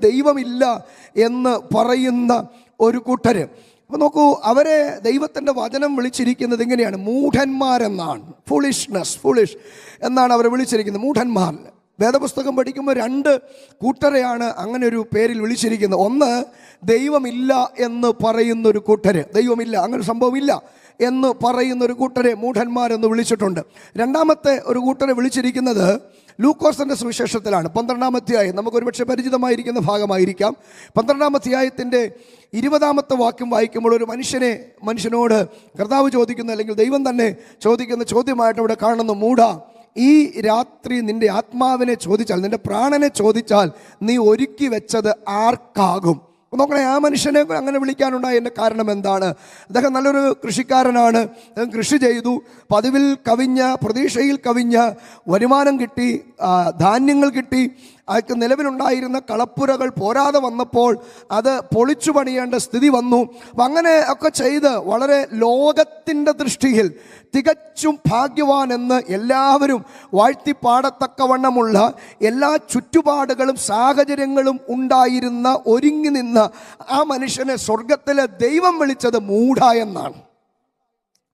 ദൈവമില്ല എന്ന് പറയുന്ന ഒരു കൂട്ടര്. അപ്പോൾ നോക്കൂ, അവരെ ദൈവത്തിൻ്റെ വചനം വിളിച്ചിരിക്കുന്നത് ഇങ്ങനെയാണ്, മൂഢന്മാരെന്നാണ്. ഫുളിഷ് എന്നാണ് അവരെ വിളിച്ചിരിക്കുന്നത്, മൂഢന്മാർ. വേദപുസ്തകം പഠിക്കുമ്പോൾ 2 കൂട്ടരെയാണ് അങ്ങനെ ഒരു പേരിൽ വിളിച്ചിരിക്കുന്നത്. ഒന്ന്, ദൈവമില്ല എന്ന് പറയുന്നൊരു കൂട്ടര്, ദൈവമില്ല, അങ്ങനെ സംഭവമില്ല എന്ന് പറയുന്നൊരു കൂട്ടരെ മൂഢന്മാരെന്ന് വിളിച്ചിട്ടുണ്ട്. രണ്ടാമത്തെ ഒരു കൂട്ടരെ വിളിച്ചിരിക്കുന്നത് ലൂക്കോസിൻ്റെ സുവിശേഷത്തിലാണ്. 12-ാം അധ്യായം, നമുക്കൊരു പക്ഷേ പരിചിതമായിരിക്കുന്ന ഭാഗമായിരിക്കാം. 12-ാം അധ്യായത്തിൻ്റെ 20-ാമത്തെ വാക്യം വായിക്കുമ്പോൾ ഒരു മനുഷ്യനോട് കർത്താവ് ചോദിക്കുന്ന, അല്ലെങ്കിൽ ദൈവം തന്നെ ചോദിക്കുന്ന ചോദ്യമായിട്ട് അവിടെ കാണുന്നു, മൂഢാ, ഈ രാത്രി നിന്റെ ആത്മാവിനെ ചോദിച്ചാൽ, നിന്റെ പ്രാണനെ ചോദിച്ചാൽ നീ ഒരുക്കി വെച്ചത് ആർക്കാകും? നോക്കണേ, ആ മനുഷ്യനെ അങ്ങനെ വിളിക്കാനുണ്ടായതിൻ്റെ കാരണം എന്താണ്? അദ്ദേഹം നല്ലൊരു കൃഷിക്കാരനാണ്. അദ്ദേഹം കൃഷി ചെയ്തു, പതിവിൽ കവിഞ്ഞ, പ്രതീക്ഷയിൽ കവിഞ്ഞ വരുമാനം കിട്ടി, ധാന്യങ്ങൾ കിട്ടി. അയാൾക്ക് നിലവിലുണ്ടായിരുന്ന കളപ്പുരകൾ പോരാതെ വന്നപ്പോൾ അത് പൊളിച്ചു പണിയേണ്ട സ്ഥിതി വന്നു. അപ്പം അങ്ങനെ ഒക്കെ ചെയ്ത് വളരെ ലോകത്തിൻ്റെ ദൃഷ്ടിയിൽ തികച്ചും ഭാഗ്യവാൻ എന്ന് എല്ലാവരും വാഴ്ത്തിപ്പാടത്തക്കവണ്ണമുള്ള എല്ലാ ചുറ്റുപാടുകളും സാഹചര്യങ്ങളും ഉണ്ടായിരുന്ന, ഒരുങ്ങി നിന്ന ആ മനുഷ്യനെ സ്വർഗത്തിലെ ദൈവം വിളിച്ചത് മൂഢ എന്നാണ്.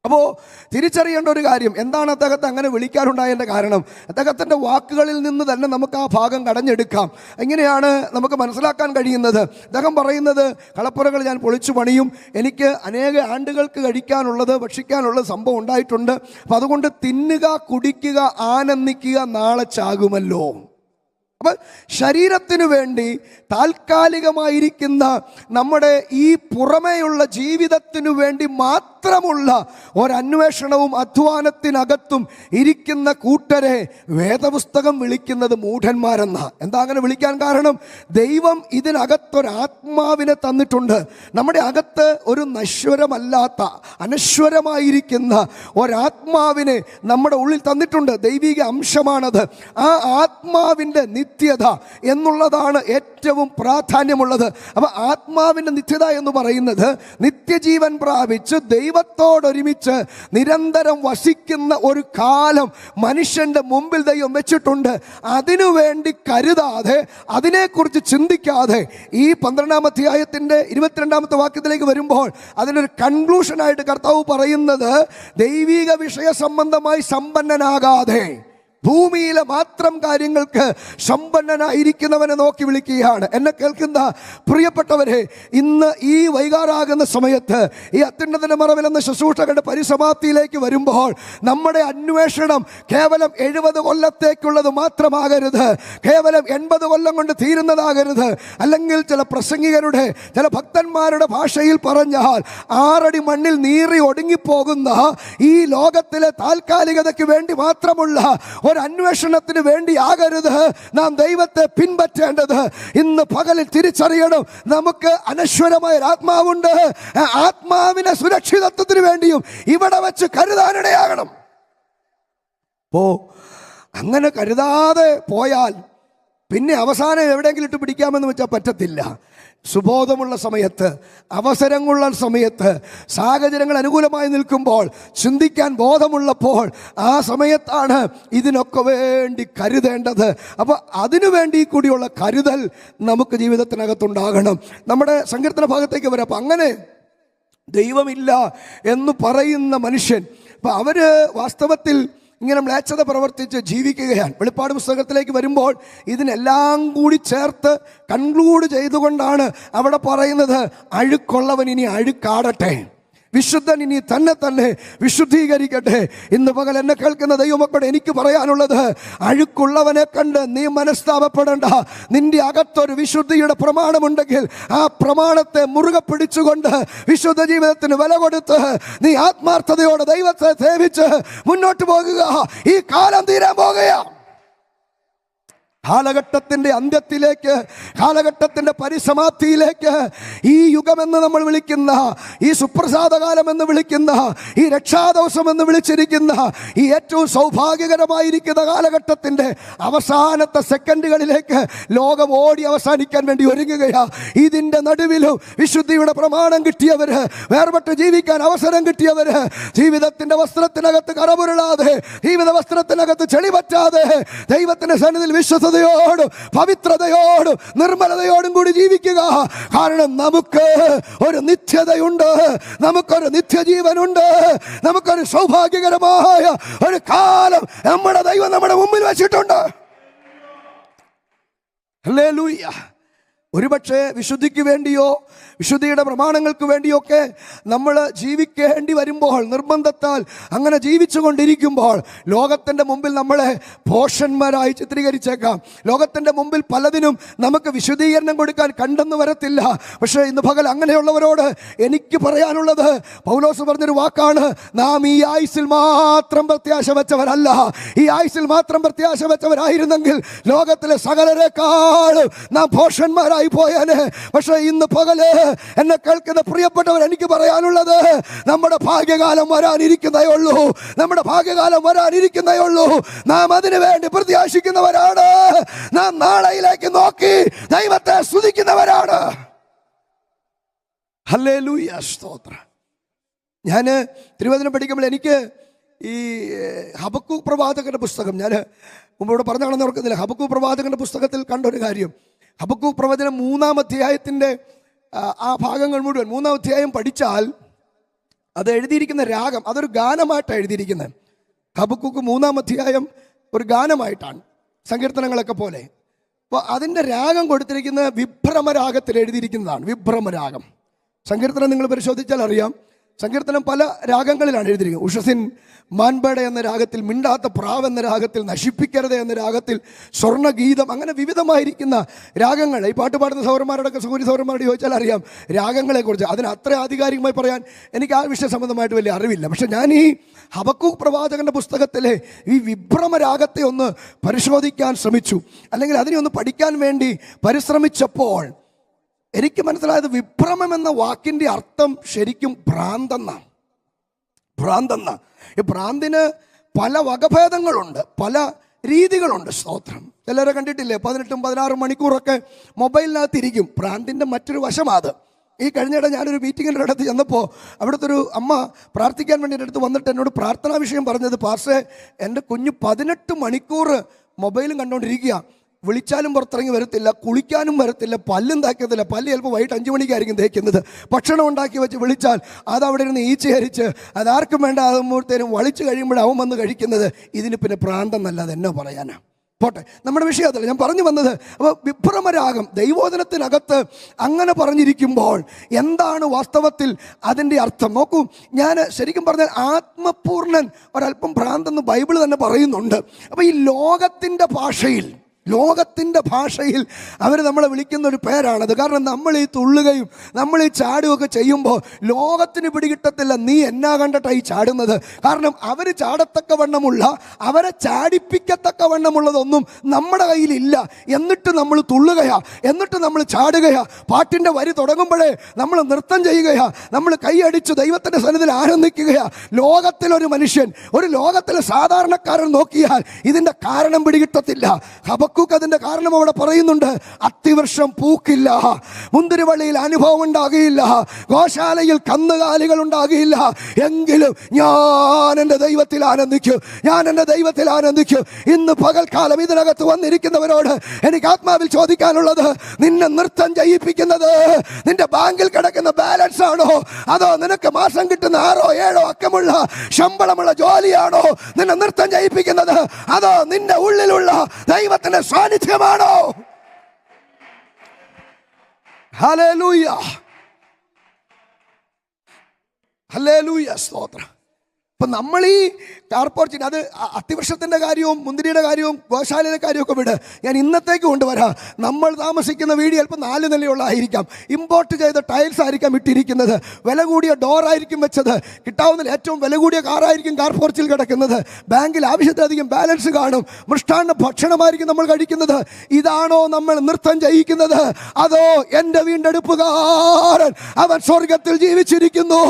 അപ്പോൾ തിരിച്ചറിയേണ്ട ഒരു കാര്യം എന്താണ് അദ്ദേഹത്തെ അങ്ങനെ വിളിക്കാനുണ്ടായതിൻ്റെ കാരണം? അദ്ദേഹത്തിൻ്റെ വാക്കുകളിൽ നിന്ന് തന്നെ നമുക്ക് ആ ഭാഗം കടഞ്ഞെടുക്കാം. എങ്ങനെയാണ് നമുക്ക് മനസ്സിലാക്കാൻ കഴിയുന്നത്? അദ്ദേഹം പറയുന്നത്, കളപ്പുരകൾ ഞാൻ പൊളിച്ചു പണിയും, എനിക്ക് അനേക ആണ്ടുകൾക്ക് കഴിക്കാനുള്ളത്, ഭക്ഷിക്കാനുള്ളത് സംഭവം ഉണ്ടായിട്ടുണ്ട്. അപ്പം അതുകൊണ്ട് തിന്നുക, കുടിക്കുക, ആനന്ദിക്കുക, നാളെ ചാകുമല്ലോ. അപ്പം ശരീരത്തിനു വേണ്ടി താൽക്കാലികമായിരിക്കുന്ന നമ്മുടെ ഈ പുറമേയുള്ള ജീവിതത്തിനു വേണ്ടി മാത്രമുള്ള ഒരന്വേഷണവും അധ്വാനത്തിനകത്തും ഇരിക്കുന്ന കൂട്ടരെ വേദപുസ്തകം വിളിക്കുന്നത് മൂഢന്മാരെന്ന. എന്താ അങ്ങനെ വിളിക്കാൻ കാരണം? ദൈവം ഇതിനകത്തൊരാത്മാവിനെ തന്നിട്ടുണ്ട്. നമ്മുടെ അകത്ത് ഒരു നശ്വരമല്ലാത്ത, അനശ്വരമായിരിക്കുന്ന ഒരാത്മാവിനെ നമ്മുടെ ഉള്ളിൽ തന്നിട്ടുണ്ട്. ദൈവിക അംശമാണത്. ആ ആത്മാവിൻ്റെ നിത്യത എന്നുള്ളതാണ് ഏറ്റവും പ്രാധാന്യമുള്ളത്. അപ്പം ആത്മാവിൻ്റെ നിത്യത എന്ന് പറയുന്നത് നിത്യജീവൻ പ്രാപിച്ച് ദൈവത്തോടൊരുമിച്ച് നിരന്തരം വസിക്കുന്ന ഒരു കാലം മനുഷ്യൻ്റെ മുമ്പിൽ ദൈവം വെച്ചിട്ടുണ്ട്. അതിനുവേണ്ടി കരുതാതെ, അതിനെക്കുറിച്ച് ചിന്തിക്കാതെ, ഈ 12-ാം അധ്യായത്തിൻ്റെ 22-ാമത്തെ വാക്യത്തിലേക്ക് വരുമ്പോൾ അതിനൊരു കൺക്ലൂഷനായിട്ട് കർത്താവ് പറയുന്നത്, ദൈവിക വിഷയ സംബന്ധമായി സമ്പന്നനാകാതെ ഭൂമിയിലെ മാത്രം കാര്യങ്ങൾക്ക് സമ്പന്നനായിരിക്കുന്നവനെ നോക്കി വിളിക്കുകയാണ്. എന്നെ കേൾക്കുന്ന പ്രിയപ്പെട്ടവരെ, ഇന്ന് ഈ വൈകാറാകുന്ന സമയത്ത് ഈ അത്യുന്നതന്റെ മറവിൽ എന്ന ശുശ്രൂഷകളുടെ പരിസമാപ്തിയിലേക്ക് വരുമ്പോൾ നമ്മുടെ അന്വേഷണം കേവലം 70 കൊല്ലത്തേക്കുള്ളത് മാത്രമാകരുത്, കേവലം 80 കൊല്ലം കൊണ്ട് തീരുന്നതാകരുത്. അല്ലെങ്കിൽ ചില പ്രസംഗികരുടെ, ചില ഭക്തന്മാരുടെ ഭാഷയിൽ പറഞ്ഞാൽ 6 അടി മണ്ണിൽ നീറി ഒടുങ്ങിപ്പോകുന്ന ഈ ലോകത്തിലെ താൽക്കാലികതയ്ക്ക് വേണ്ടി മാത്രമുള്ള ഒരു അന്വേഷണത്തിന് വേണ്ടി ആകരുത് നാം ദൈവത്തെ പിൻപറ്റേണ്ടത്. ഇന്ന് പകലിൽ തിരിച്ചറിയണം, നമുക്ക് അനശ്വരമായ ആത്മാവുണ്ട്. ആത്മാവിനെ സുരക്ഷിതത്വത്തിന് വേണ്ടിയും ഇവിടെ വെച്ച് കരുതാനിടയാകണം. അങ്ങനെ കരുതാതെ പോയാൽ പിന്നെ അവസാനം എവിടെയെങ്കിലും ഇട്ട് പിടിക്കാമെന്ന് വെച്ചാൽ പറ്റത്തില്ല. സുബോധമുള്ള സമയത്ത്, അവസരങ്ങളുള്ള സമയത്ത്, സാഹചര്യങ്ങൾ അനുകൂലമായി നിൽക്കുമ്പോൾ, ചിന്തിക്കാൻ ബോധമുള്ളപ്പോൾ, ആ സമയത്താണ് ഇതിനൊക്കെ വേണ്ടി കരുതേണ്ടത്. അപ്പോൾ അതിനു വേണ്ടി കൂടിയുള്ള കരുതൽ നമുക്ക് ജീവിതത്തിനകത്തുണ്ടാകണം. നമ്മുടെ സങ്കീർത്തന ഭാഗത്തേക്ക് വരാം. അപ്പം അങ്ങനെ ദൈവമില്ല എന്ന് പറയുന്ന മനുഷ്യൻ, അപ്പം അവർ വാസ്തവത്തിൽ ഇങ്ങനെ മ്ലേച്ഛത പ്രവർത്തിച്ച് ജീവിക്കുകയാണ്. വെളിപ്പാട് പുസ്തകത്തിലേക്ക് വരുമ്പോൾ ഇതിനെല്ലാം കൂടി ചേർത്ത് കൺക്ലൂഡ് ചെയ്തുകൊണ്ടാണ് അവിടെ പറയുന്നത്, അഴുക്കുള്ളവൻ ഇനി അഴുക്കാടട്ടെ, വിശുദ്ധൻ ഇനി തന്നെ വിശുദ്ധീകരിക്കട്ടെ. ഇന്ന് പകൽ എന്നെ കേൾക്കുന്ന ദൈവമക്കളോട് എനിക്ക് പറയാനുള്ളത്, അഴുക്കുള്ളവനെ കണ്ട് നീ മനസ്താപപ്പെടേണ്ട. നിന്റെ അകത്തൊരു വിശുദ്ധിയുടെ പ്രമാണമുണ്ടെങ്കിൽ ആ പ്രമാണത്തെ മുറുകെ പിടിച്ചുകൊണ്ട് വിശുദ്ധ ജീവിതത്തിന് വില കൊടുത്ത് നീ ആത്മാർത്ഥതയോടെ ദൈവത്തെ സേവിച്ച് മുന്നോട്ട് പോകുക. ഈ കാലം തീരാൻ പോകുകയാണ്. കാലഘട്ടത്തിൻ്റെ അന്ത്യത്തിലേക്ക്, കാലഘട്ടത്തിൻ്റെ പരിസമാപ്തിയിലേക്ക് ഈ യുഗമെന്ന് നമ്മൾ വിളിക്കുന്ന, ഈ സുപ്രസാദകാലം എന്ന് വിളിക്കുന്ന, ഈ രക്ഷാദിവസം എന്ന് വിളിച്ചിരിക്കുന്ന ഈ ഏറ്റവും സൗഭാഗ്യകരമായിരിക്കുന്ന കാലഘട്ടത്തിൻ്റെ അവസാനത്തെ സെക്കൻഡുകളിലേക്ക് ലോകം ഓടി അവസാനിക്കാൻ വേണ്ടി ഒരുങ്ങുകയാണ്. ഇതിൻ്റെ നടുവിലും വിശുദ്ധിയുടെ പ്രമാണം കിട്ടിയവർ, വേർപെട്ട് ജീവിക്കാൻ അവസരം കിട്ടിയവർ, ജീവിതത്തിൻ്റെ വസ്ത്രത്തിനകത്ത് കറപുരളാതെ, ജീവിത വസ്ത്രത്തിനകത്ത് ചെളി പറ്റാതെ ദൈവത്തിൻ്റെ സന്നിധിയിൽ വിശ്വസത വിശുദ്ധതയോടും പവിത്രതയോടും നിർമ്മലതയോടും കൂടി ജീവിക്കുക. കാരണം നമുക്ക് ഒരു നിത്യതയുണ്ട്, നമുക്കൊരു നിത്യജീവനുണ്ട്, നമുക്കൊരു സൗഭാഗ്യകരമായ ഒരു കാലം നമ്മുടെ ദൈവം നമ്മുടെ മുമ്പിൽ വെച്ചിട്ടുണ്ട്. ഹല്ലേലൂയ. ഒരുപക്ഷെ വിശുദ്ധിക്ക് വേണ്ടിയോ വിശുദ്ധിയുടെ പ്രമാണങ്ങൾക്ക് വേണ്ടിയൊക്കെ നമ്മൾ ജീവിക്കേണ്ടി വരുമ്പോൾ, നിർബന്ധത്താൽ അങ്ങനെ ജീവിച്ചു കൊണ്ടിരിക്കുമ്പോൾ ലോകത്തിൻ്റെ മുമ്പിൽ നമ്മളെ ഭോഷന്മാരായി ചിത്രീകരിച്ചേക്കാം. ലോകത്തിൻ്റെ മുമ്പിൽ പലതിനും നമുക്ക് വിശുദ്ധീകരണം കൊടുക്കാൻ കണ്ടെന്ന് വരത്തില്ല. പക്ഷേ ഇന്ന് പകൽ അങ്ങനെയുള്ളവരോട് എനിക്ക് പറയാനുള്ളത്, പൗലോസ് പറഞ്ഞൊരു വാക്കാണ്, നാം ഈ ആയുസ്സിൽ മാത്രം പ്രത്യാശ വെച്ചവരല്ല. ഈ ആയുസ്സിൽ മാത്രം പ്രത്യാശ വെച്ചവരായിരുന്നെങ്കിൽ ലോകത്തിലെ സകലരെക്കാളും നാം ഭോഷന്മാരായി പോയേനെ. പക്ഷേ ഇന്ന് പകല് എന്നെ കേൾക്കുന്ന പ്രിയപ്പെട്ടവർ, എനിക്ക് പറയാനുള്ളത്, നമ്മുടെ ഭാഗ്യകാലം വരാനിരിക്കുന്നേ ഉള്ളൂ. നമ്മുടെ ഭാഗ്യകാലം വരാനിരിക്കുന്നേ ഉള്ളൂ. നാം അതിനു വേണ്ടി പ്രത്യാശിക്കുന്നവരാണ്. നാം നാളെയിലേക്ക് നോക്കി ദൈവത്തെ സ്തുതിക്കുന്നവരാണ്. ഹല്ലേലൂയ, സ്തോത്രം. ഞാൻ തിരുവചനം പഠിക്കുമ്പോൾ എനിക്ക് ഈ ഹബക്കൂക്ക് പ്രവാചകന്റെ പുസ്തകം, ഞാൻ മുമ്പോട് പറഞ്ഞാണെന്ന് ഓർക്കുന്നില്ല, ഹബക്കൂക്ക് പ്രവാചകന്റെ പുസ്തകത്തിൽ കണ്ടൊരു കാര്യം, ഹബക്കൂക്ക് പ്രവചനം 3-ാം അധ്യായത്തിൻ്റെ ആ ഭാഗങ്ങൾ മുഴുവൻ 3-ാം അധ്യായം പഠിച്ചാൽ അത് എഴുതിയിരിക്കുന്ന രാഗം, അതൊരു ഗാനമായിട്ടാണ് എഴുതിയിരിക്കുന്നത്. ഹബക്കൂക്ക് 3-ാം അധ്യായം ഒരു ഗാനമായിട്ടാണ്, സങ്കീർത്തനങ്ങളൊക്കെ പോലെ. അപ്പോൾ അതിൻ്റെ രാഗം കൊടുത്തിരിക്കുന്നത് വിഭ്രമരാഗത്തിൽ എഴുതിയിരിക്കുന്നതാണ്. വിഭ്രമരാഗം സങ്കീർത്തനം നിങ്ങൾ പരിശോധിച്ചാൽ അറിയാം, സങ്കീർത്തനം പല രാഗങ്ങളിലാണ് എഴുതിയിരിക്കുന്നത്. ഉഷസിൻ മാൻപേട എന്ന രാഗത്തിൽ, മിണ്ടാത്ത പ്രാവ് എന്ന രാഗത്തിൽ, നശിപ്പിക്കരുത് എന്ന രാഗത്തിൽ, സ്വർണ്ണഗീതം, അങ്ങനെ വിവിധമായിരിക്കുന്ന രാഗങ്ങൾ. ഈ പാട്ട് പാടുന്ന സൗരന്മാരോടൊക്കെ, സൗരി സൗരന്മാരോട് ചോദിച്ചാൽ അറിയാം രാഗങ്ങളെക്കുറിച്ച്. അതിന് അത്ര ആധികാരികമായി പറയാൻ എനിക്ക് ആ വിഷയ സംബന്ധമായിട്ട് വലിയ അറിവില്ല. പക്ഷെ ഞാൻ ഈ ഹബക്കൂക്ക് പ്രവാചകന്റെ പുസ്തകത്തിലെ ഈ വിഭ്രമരാഗത്തെ ഒന്ന് പരിശോധിക്കാൻ ശ്രമിച്ചു, അല്ലെങ്കിൽ അതിനെ ഒന്ന് പഠിക്കാൻ വേണ്ടി പരിശ്രമിച്ചപ്പോൾ എനിക്ക് മനസ്സിലായത്, വിഭ്രമം എന്ന വാക്കിൻ്റെ അർത്ഥം ശരിക്കും ഭ്രാന്തെന്നാണ്. ഭ്രാന്തെന്ന ഈ ഭ്രാന്തിന് പല വകഭേദങ്ങളുണ്ട്, പല രീതികളുണ്ട്. സ്തോത്രം. ചിലരെ കണ്ടിട്ടില്ലേ, 18-16 മണിക്കൂറൊക്കെ മൊബൈലിനകത്തിരിക്കും. ഭ്രാന്തിൻ്റെ മറ്റൊരു വശമാത്. ഈ കഴിഞ്ഞിടെ ഞാനൊരു മീറ്റിങ്ങിൻ്റെ അടുത്ത് ചെന്നപ്പോൾ അവിടുത്തെ ഒരു അമ്മ പ്രാർത്ഥിക്കാൻ വേണ്ടി എൻ്റെ അടുത്ത് വന്നിട്ട് എന്നോട് പ്രാർത്ഥനാ വിഷയം പറഞ്ഞത്, പാസ്റ്റേ, എൻ്റെ കുഞ്ഞ് 18 മണിക്കൂർ മൊബൈലും കണ്ടുകൊണ്ടിരിക്കുക, വിളിച്ചാലും പുറത്തിറങ്ങി വരത്തില്ല, കുളിക്കാനും വരത്തില്ല, പല്ലും തേക്കത്തില്ല. പല്ല് ചിലപ്പോൾ വൈകിട്ട് 5 മണിക്കായിരിക്കും തേക്കുന്നത്. ഭക്ഷണം ഉണ്ടാക്കി വെച്ച് വിളിച്ചാൽ അതവിടെ ഇരുന്ന് ഈച്ചയരിച്ച് അതാർക്കും വേണ്ട ആകുമ്പോഴത്തേനും വളിച്ച് കഴിയുമ്പോഴാണ് അവൻ വന്ന് കഴിക്കുന്നത്. ഇതിന് പിന്നെ ഭ്രാന്തെന്നല്ലാതെ എന്നോ പറയാനാ. പോട്ടെ, നമ്മുടെ വിഷയം അതല്ല ഞാൻ പറഞ്ഞു വന്നത്. അപ്പോൾ വിഭ്രമരാഗം ദൈവോധനത്തിനകത്ത് അങ്ങനെ പറഞ്ഞിരിക്കുമ്പോൾ എന്താണ് വാസ്തവത്തിൽ അതിൻ്റെ അർത്ഥം? നോക്കൂ, ഞാൻ ശരിക്കും പറഞ്ഞാൽ ആത്മപൂർണ്ണൻ ഒരല്പം ഭ്രാന്തെന്ന് ബൈബിൾ തന്നെ പറയുന്നുണ്ട്. അപ്പോൾ ഈ ലോകത്തിൻ്റെ ഭാഷയിൽ അവർ നമ്മളെ വിളിക്കുന്ന ഒരു പേരാണത്. കാരണം നമ്മൾ ഈ തുള്ളുകയും നമ്മൾ ഈ ചാടുകയൊക്കെ ചെയ്യുമ്പോൾ ലോകത്തിന് പിടികിട്ടത്തില്ല നീ എന്നാ കണ്ടിട്ടാണ് ഈ ചാടുന്നത്. കാരണം അവർ ചാടത്തക്കവണ്ണമുള്ള, അവരെ ചാടിപ്പിക്കത്തക്ക വണ്ണമുള്ളതൊന്നും നമ്മുടെ കയ്യിലില്ല. എന്നിട്ട് നമ്മൾ തുള്ളുകയാ, എന്നിട്ട് നമ്മൾ ചാടുകയാ. പാട്ടിൻ്റെ വരി തുടങ്ങുമ്പോഴേ നമ്മൾ നൃത്തം ചെയ്യുകയാ, നമ്മൾ കൈയടിച്ച് ദൈവത്തിൻ്റെ സന്നിധിയിൽ ആനന്ദിക്കുകയാ. ലോകത്തിലൊരു മനുഷ്യൻ, ഒരു ലോകത്തിലെ സാധാരണക്കാരൻ നോക്കിയാൽ ഇതിൻ്റെ കാരണം പിടികിട്ടത്തില്ല. ഹബക്കൂക്ക് അതിന്റെ കാരണം അവിടെ പറയുന്നുണ്ട്. അത്തിവൃക്ഷം പൂക്കില്ല, മുന്തിരിവള്ളിയിൽ അനുഭവം ഉണ്ടാകുകയില്ല, ഗോശാലയിൽ കന്നുകാലികൾ ഉണ്ടാകുകയില്ല, എങ്കിലും ഞാൻ എൻ്റെ ദൈവത്തിൽ ആനന്ദിക്കും. ഇന്ന് പകൽക്കാലം ഇതിനകത്ത് വന്നിരിക്കുന്നവരോട് എനിക്ക് ആത്മാവിൽ ചോദിക്കാനുള്ളത്, നിന്നെ നൃത്തം ചെയ്യിപ്പിക്കുന്നത് നിന്റെ ബാങ്കിൽ കിടക്കുന്ന ബാലൻസ് ആണോ, അതോ നിനക്ക് മാസം കിട്ടുന്ന 6-7 അക്കമുള്ള ശമ്പളമുള്ള ജോലിയാണോ നിന്നെ നൃത്തം ചെയ്യിപ്പിക്കുന്നത്, അതോ നിന്റെ ഉള്ളിലുള്ള ദൈവത്തിന്റെ സാന്നിധ്യമാണോ? ഹല്ലേലൂയ, ഹല്ലേലൂയ, സ്തോത്രം. അപ്പം നമ്മൾ ഈ കാർപ്പോർച്ചിന്, അത് അത്തിവൃക്ഷത്തിൻ്റെ കാര്യവും മുന്തിരിയുടെ കാര്യവും ഗോശാലയുടെ കാര്യമൊക്കെ വിട്, ഞാൻ ഇന്നത്തേക്ക് കൊണ്ടുവരാം. നമ്മൾ താമസിക്കുന്ന വീട് ചിലപ്പോൾ 4 നിലയുള്ളതായിരിക്കാം, ഇമ്പോർട്ട് ചെയ്ത ടൈൽസ് ആയിരിക്കാം ഇട്ടിരിക്കുന്നത്, വില കൂടിയ ഡോറായിരിക്കും വെച്ചത്, കിട്ടാവുന്ന ഏറ്റവും വില കൂടിയ കാറായിരിക്കും കാർപ്പോർച്ചിൽ കിടക്കുന്നത്, ബാങ്കിൽ ആവശ്യത്തിലധികം ബാലൻസ് കാണും, മൃഷ്ടാന്ന ഭക്ഷണമായിരിക്കും നമ്മൾ കഴിക്കുന്നത്. ഇതാണോ നമ്മൾ നൃത്തം ചെയ്യിക്കുന്നത്, അതോ എൻ്റെ വീണ്ടെടുപ്പുകാരൻ അവൻ സ്വർഗത്തിൽ ജീവിച്ചിരിക്കുന്നു,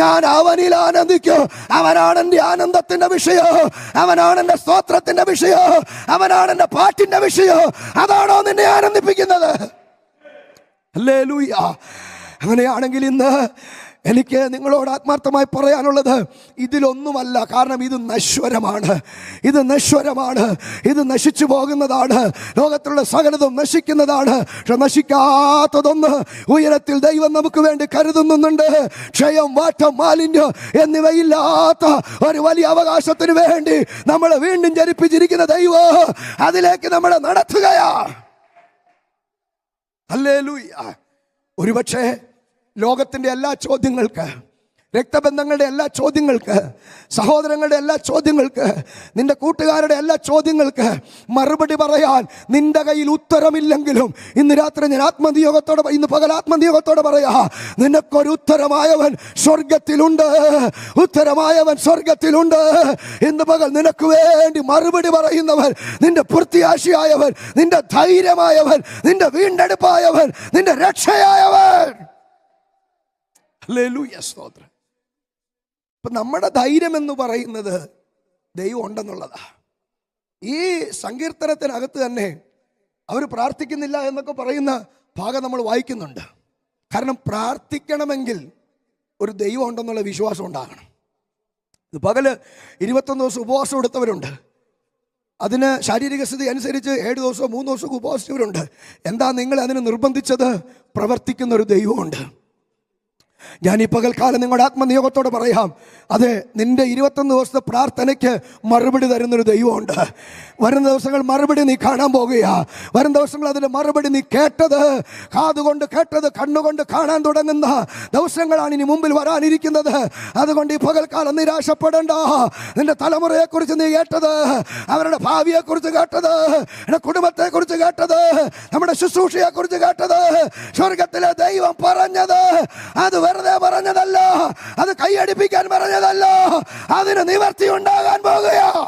ഞാൻ അവനിൽ ആനന്ദിക്കും, അവനാണ് എൻ്റെ ആനന്ദത്തിന്റെ വിഷയം, അവനാണ് എൻ്റെ സ്തോത്രത്തിന്റെ വിഷയം, അവനാണ് എൻ്റെ പാട്ടിന്റെ വിഷയം. അതാണോ നിന്നെ ആനന്ദിപ്പിക്കുന്നത്? ഹല്ലേലൂയ, അങ്ങനെയാണെങ്കിൽ ഇന്ന് എനിക്ക് നിങ്ങളോട് ആത്മാർത്ഥമായി പറയാനുള്ളത് ഇതിലൊന്നുമല്ല. കാരണം ഇത് നശ്വരമാണ്, ഇത് നശ്വരമാണ്, ഇത് നശിച്ചു പോകുന്നതാണ്. ലോകത്തിലുള്ള സകലതും നശിക്കുന്നതാണ്. പക്ഷെ നശിക്കാത്തതൊന്ന് ഉയരത്തിൽ ദൈവം നമുക്ക് വേണ്ടി കരുതുന്നുണ്ട്. ക്ഷയം, വാട്ടം, മാലിന്യം എന്നിവയില്ലാത്ത ഒരു വലിയ അവകാശത്തിന് വേണ്ടി നമ്മളെ വീണ്ടും ജനിപ്പിച്ചിരിക്കുന്ന ദൈവം അതിലേക്ക് നമ്മളെ നടത്തുകയാണ്. ഹല്ലേലൂയ. ഒരുപക്ഷെ ലോകത്തിൻ്റെ എല്ലാ ചോദ്യങ്ങൾക്ക്, രക്തബന്ധങ്ങളുടെ എല്ലാ ചോദ്യങ്ങൾക്ക്, സഹോദരങ്ങളുടെ എല്ലാ ചോദ്യങ്ങൾക്ക്, നിന്റെ കൂട്ടുകാരുടെ എല്ലാ ചോദ്യങ്ങൾക്ക് മറുപടി പറയാൻ നിന്റെ കയ്യിൽ ഉത്തരമില്ലെങ്കിലും ഇന്ന് രാത്രി ഞാൻ ഇന്ന് പകൽ ആത്മനിയോഗത്തോടെ പറയാ, നിനക്കൊരു ഉത്തരമായവൻ സ്വർഗത്തിലുണ്ട്, ഉത്തരമായവൻ സ്വർഗത്തിലുണ്ട്. ഇന്ന് പകൽ നിനക്ക് വേണ്ടി മറുപടി പറയുന്നവൻ, നിന്റെ പ്രത്യാശയായവൻ, നിന്റെ ധൈര്യമായവൻ, നിന്റെ വീണ്ടെടുപ്പായവൻ, നിന്റെ രക്ഷയായവൻ. ഹല്ലേലൂയ, സ്തോത്രം. ഇപ്പം നമ്മുടെ ധൈര്യം എന്ന് പറയുന്നത് ദൈവം ഉണ്ടെന്നുള്ളതാ. ഈ സങ്കീർത്തനത്തിനകത്ത് തന്നെ അവർ പ്രാർത്ഥിക്കുന്നില്ല എന്നൊക്കെ പറയുന്ന ഭാഗം നമ്മൾ വായിക്കുന്നുണ്ട്. കാരണം പ്രാർത്ഥിക്കണമെങ്കിൽ ഒരു ദൈവം ഉണ്ടെന്നുള്ള വിശ്വാസം ഉണ്ടാകണം. ഇത് പകല് 21 ദിവസം ഉപവാസം എടുത്തവരുണ്ട്. അതിന് ശാരീരിക സ്ഥിതി അനുസരിച്ച് 7 ദിവസവും 3 ദിവസവും ഉപവാസിച്ചവരുണ്ട്. എന്താ നിങ്ങളെ അതിന് നിർബന്ധിച്ചത്? പ്രവർത്തിക്കുന്ന ഒരു ദൈവമുണ്ട്. ഞാൻ ഈ പകൽക്കാലം നിങ്ങളുടെ ആത്മനിയോഗത്തോടെ പറയാം, അതെ, നിന്റെ 21 ദിവസത്തെ പ്രാർത്ഥനയ്ക്ക് മറുപടി തരുന്നൊരു ദൈവമുണ്ട്. വരുന്ന ദിവസങ്ങൾ മറുപടി നീ കാണാൻ പോകുകയാ. വരും ദിവസങ്ങൾ അതിൻ്റെ മറുപടി നീ കേട്ടത്, കാതുകൊണ്ട് കേട്ടത്, കണ്ണുകൊണ്ട് കാണാൻ തുടങ്ങുന്ന ദിവസങ്ങളാണ് ഇനി മുമ്പിൽ വരാനിരിക്കുന്നത്. അതുകൊണ്ട് ഈ പകൽക്കാലം നിരാശപ്പെടേണ്ട. നിന്റെ തലമുറയെക്കുറിച്ച് നീ കേട്ടത്, അവരുടെ ഭാവിയെക്കുറിച്ച് കേട്ടത്, എൻ്റെ കുടുംബത്തെക്കുറിച്ച് കേട്ടത്, നമ്മുടെ ശുശ്രൂഷയെക്കുറിച്ച് കേട്ടത്, സ്വർഗത്തിലെ ദൈവം പറഞ്ഞത് അത് വെറുതെ പറഞ്ഞതല്ല, അത് കൈയടിപ്പിക്കാൻ പറഞ്ഞതല്ല, അതിന് നിവർത്തി ഉണ്ടാകാൻ പോകുകയാണ്.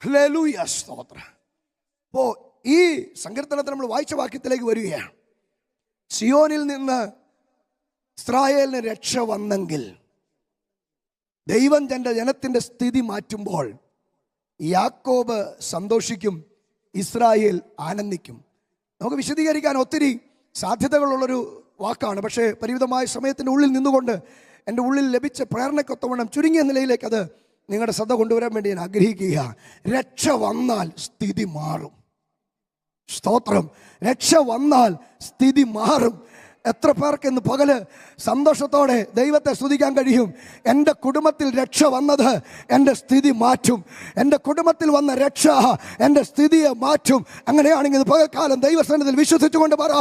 ഹല്ലേലൂയ, സ്തോത്രം. അപ്പോ ഈ സങ്കീർത്തനത്തിൽ നമ്മൾ വായിച്ച വാക്യത്തിലേക്ക് വരികയാണ്. സിയോനിൽ നിന്ന് ഇസ്രായേലിന് രക്ഷ വന്നെങ്കിൽ, ദൈവം തൻ്റെ ജനത്തിൻ്റെ സ്ഥിതി മാറ്റുമ്പോൾ യാക്കോബ് സന്തോഷിക്കും, ഇസ്രായേൽ ആനന്ദിക്കും. നമുക്ക് വിശദീകരിക്കാൻ ഒത്തിരി സാധ്യതകളുള്ളൊരു വാക്കാണ്. പക്ഷേ പരിമിതമായ സമയത്തിൻ്റെ ഉള്ളിൽ നിന്നുകൊണ്ട് എൻ്റെ ഉള്ളിൽ ലഭിച്ച പ്രേരണയ്ക്കൊത്തവണ്ണം ചുരുങ്ങിയ നിലയിലേക്ക് അത് നിങ്ങളുടെ ശ്രദ്ധ കൊണ്ടുവരാൻ വേണ്ടി ഞാൻ ആഗ്രഹിക്കുക. രക്ഷ വന്നാൽ സ്ഥിതി മാറും. സ്തോത്രം. രക്ഷ വന്നാൽ സ്ഥിതി മാറും. എത്ര പേർക്ക് ഇന്ന് പകല് സന്തോഷത്തോടെ ദൈവത്തെ സ്തുതിക്കാൻ കഴിയും? എൻ്റെ കുടുംബത്തിൽ രക്ഷ വന്നത് എൻ്റെ സ്ഥിതി മാറ്റും. എൻ്റെ കുടുംബത്തിൽ വന്ന രക്ഷ എൻ്റെ സ്ഥിതിയെ മാറ്റും. അങ്ങനെയാണെങ്കിൽ പകൽക്കാലം ദൈവസന്നിധിയിൽ വിശ്വസിച്ചുകൊണ്ട് പറ,